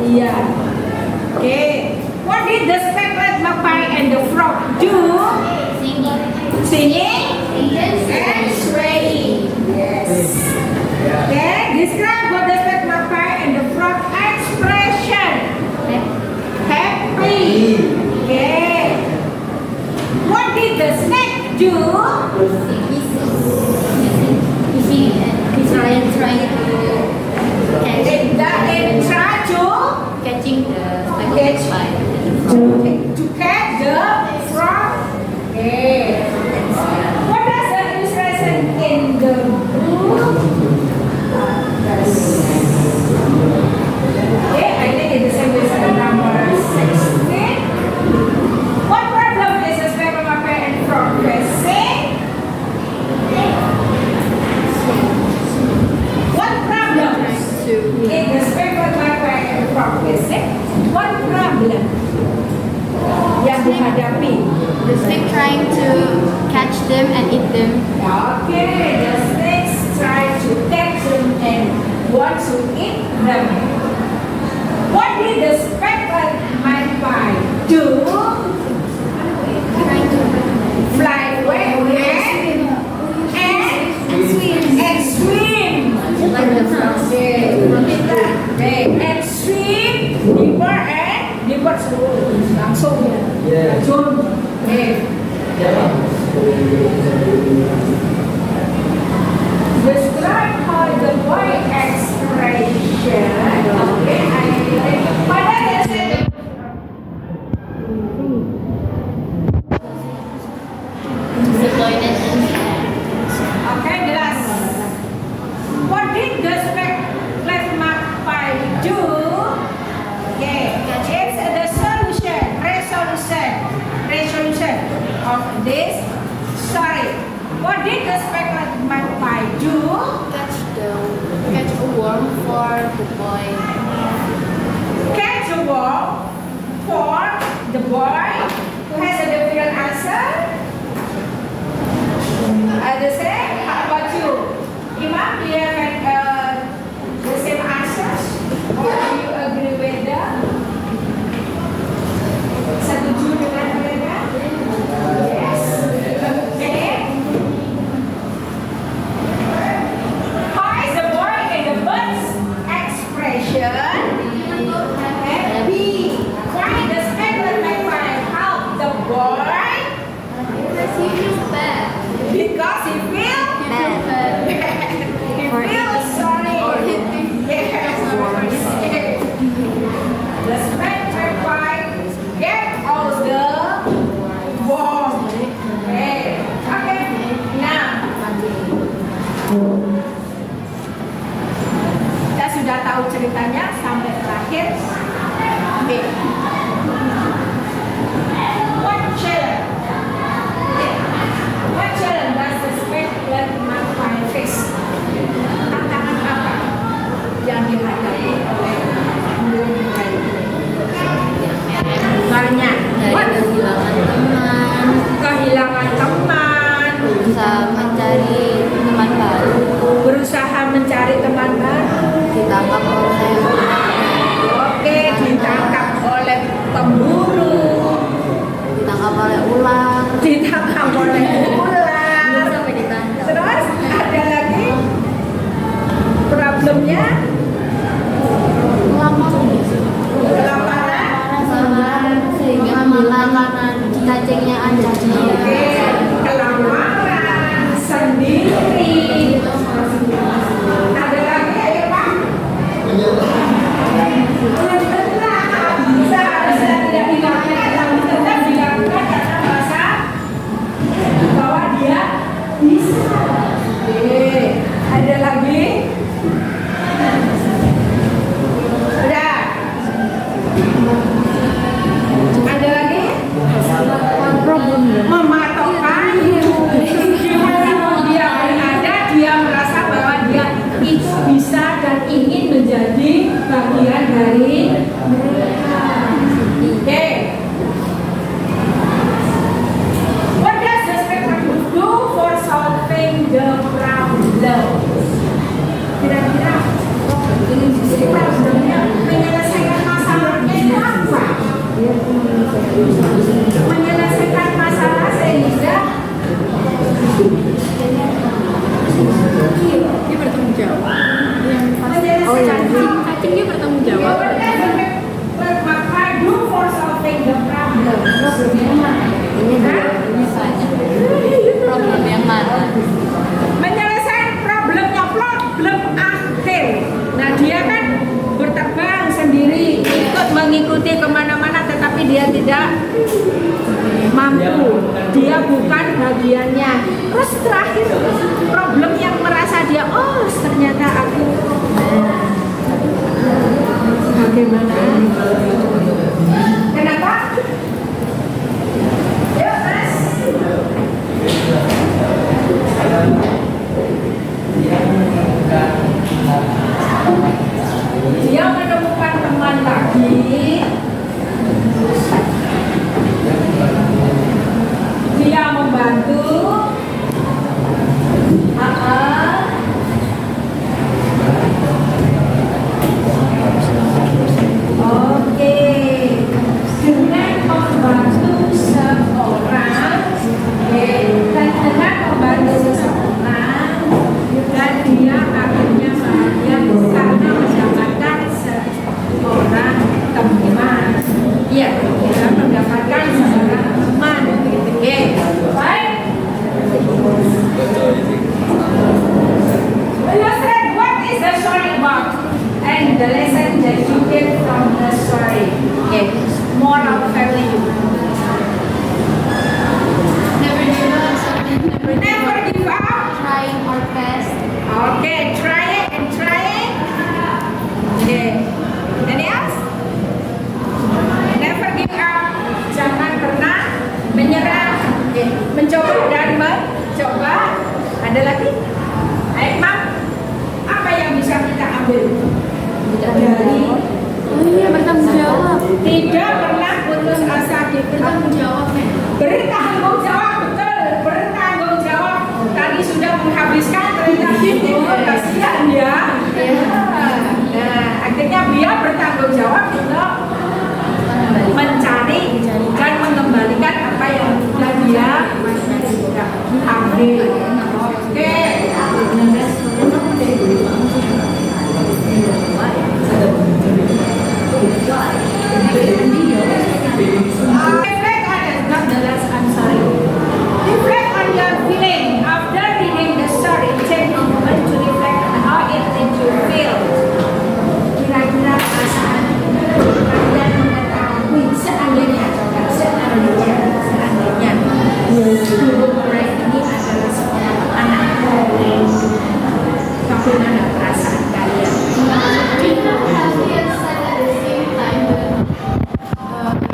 Iya. Oke. What did the speckled magpie and the frog do? Singing and swaying. Yes. Okay. Describe what the speckled magpie and the frog expression. Happy. Okay. What did the snake do? He's trying to It tried to catching the Catch. speckled to catch the frog. Okay. What does the illustration in the book? Okay, I think it is the same with number 16. What problem is the speckled magpie and frog facing? What problems is the speckled magpie and frog facing? What problem yang dihadapi? The snake trying to catch them and eat them. Okay, the snakes try to catch them and want to eat them. What did the speckled magpie do? Trying to Fly away and swim. like the frogs. Okay, and swim deeper and deeper langsung Yeah. terjun Describe how the boy expression. Okay, pada dasarnya. Okay, jelas. What did the speckled magpie do? Okay, it's the resolution of this story. What did the speckled magpie do? Catch a worm for the boy. Catch a worm for the boy who has a different answer. The same. How about you, Imam? Do you have the same answers, or do you agree with them? Setuju dengan mereka? Yes. Okay. How is the boy in the bird's expression? Happy. Why does speckled magpie help the boy? Because he feels bad. Because he feels Bad. he feels sorry. Yes. The speckled magpie get all the worm. Okay. Okay. Now. Kita sudah tahu ceritanya sampai terakhir. Oke. What challenge? What challenge does the speckled magpie face? Tantangan apa yang dihadapi oleh murai? Banyak. What? Kehilangan teman, Kehilangan teman, berusaha mencari teman baru, berusaha mencari teman baru. ditangkap oleh Oke, ditangkap oleh pemburu, ditangkap oleh ular, ditangkap oleh ular. sampai ditangkap. Terus ada lagi problemnya kelaparan. Sehingga makanan cacingnya ada. Oke, kelaparan sendiri. Ada lagi ya Pak? Seharusnya tidak dilakukan, tapi tetap dilakukan karena merasa bahwa dia bisa. Oke, ada lagi? Udah. Ada lagi? Mematok kayu. Dimanapun dia berada, dia merasa bahwa dia itu bisa dan ingin menjadi bagian dari mereka. Oke. What does the spectrum do for solving the problem? Kira-kira problemnya menyelesaikan masalahnya itu apa? Menyelesaikan masalah sehingga Dia bertanggung jawab. menyelesaikan Cacing dia bertanggung jawab. What does the magpie do for solving the problem? Problem yang mana? Menyelesaikan problemnya, problem akhir. Nah dia kan berterbang sendiri, ikut mengikuti kemana-mana, tetapi dia tidak mampu. Dia bukan bagiannya. Terus terakhir problem yang merasa dia, oh ternyata aku. Bagaimana? Kenapa? Yuk Mas. Dia menemukan teman lagi. Dia membantu. Oke. Dengan membantu seseorang, dan dengan membantu seseorang, dan dia akhirnya bahagia karena mendapatkan seorang teman. Iya, dia mendapatkan seorang teman. Oke, baik. diambil dari Oh iya, bertanggung jawab. tidak pernah putus asa Bertanggung jawab, Nek. bertanggung jawab, betul, bertanggung jawab. Tadi sudah menghabiskan ternyata kasihan ya. Nah, akhirnya dia bertanggung jawab untuk mencari dan mengembalikan apa yang sudah dia ambil. Oke. Reflect on it, not the last, I'm sorry. Reflect on your feeling after reading the story. Take a moment to reflect on how it made you feel. Kira-kira perasaan kalian mengetahui seandainya guru murid ini adalah seorang anak. Bagaimana perasaan kalian?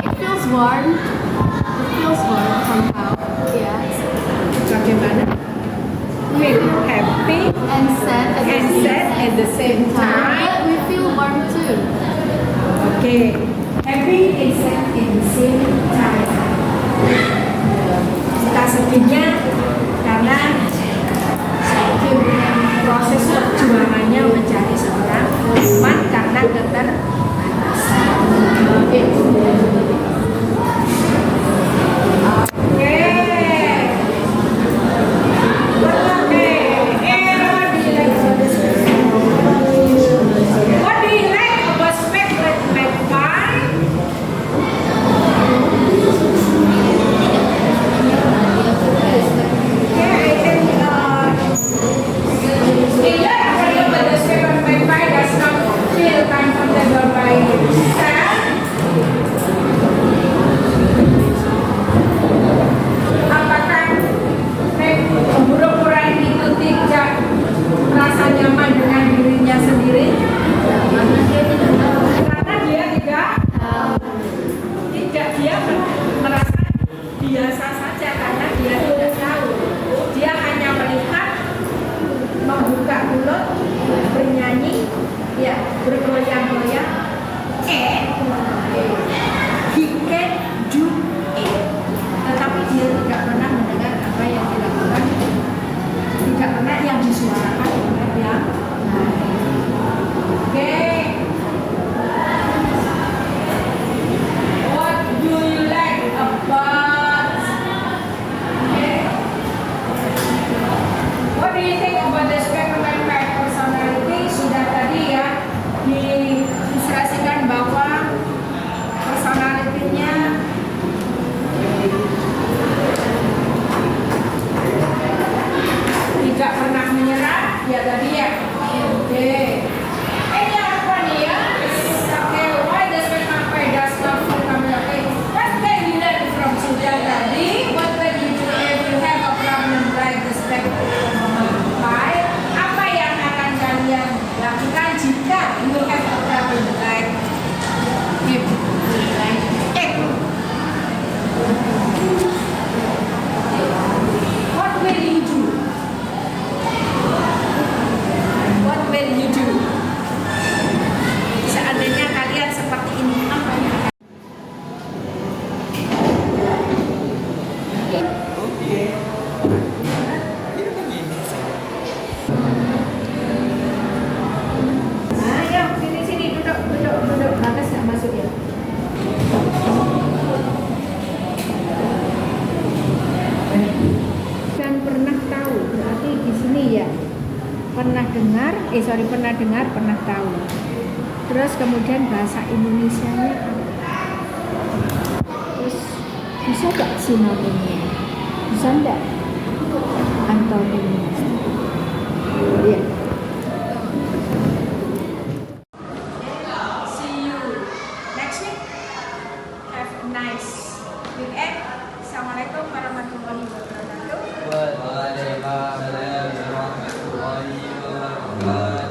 It feels warm. It feels warm somehow. Yeah. Bagaimana? Feel happy And sad at the same time. But we feel warm too. Okay. Happy and sad at the same time. Kita sedihnya karena proses perjuangannya mencari seorang teman karena keterbatasan. Oke. What do you like about Specklet Magpie? Biasa saja karena dia tidak tahu. Dia hanya melihat, membuka mulut, bernyanyi, ya bergoyang-goyang, he can do it. Tetapi dia tidak pernah mendengar apa yang dilakukan, tidak pernah yang disuarakan oleh yang lain. Oke. What do you like about? What do you think about the Specklet personality? Sudah tadi ya diilustrasikan bahwa personalitinya tidak pernah menyerah. Ya tadi ya. Oke. Ini apa nih ya? Oke. Why the Specklet does not feel familiar? What can you learn from sudah tadi? What can you do if you have a problem like the Specklet? Apa yang akan kalian lakukan jika you have a problem like him, like it? What will you do? What will you do? Seandainya kalian seperti ini, apa yang akan? Ayo, sini duduk. Bagas nggak masuk ya? Dan pernah tahu, berarti di sini ya. Pernah dengar, pernah tahu. Terus kemudian bahasa Indonesianya apa? Terus bisa nggak sinonimnya? Bisa nggak? Antonim. Iya. See you next week. Have a nice weekend. Assalamualaikum warahmatullahi wabarakatuh. Waalaikumsalam warahmatullahi wabarakatuh.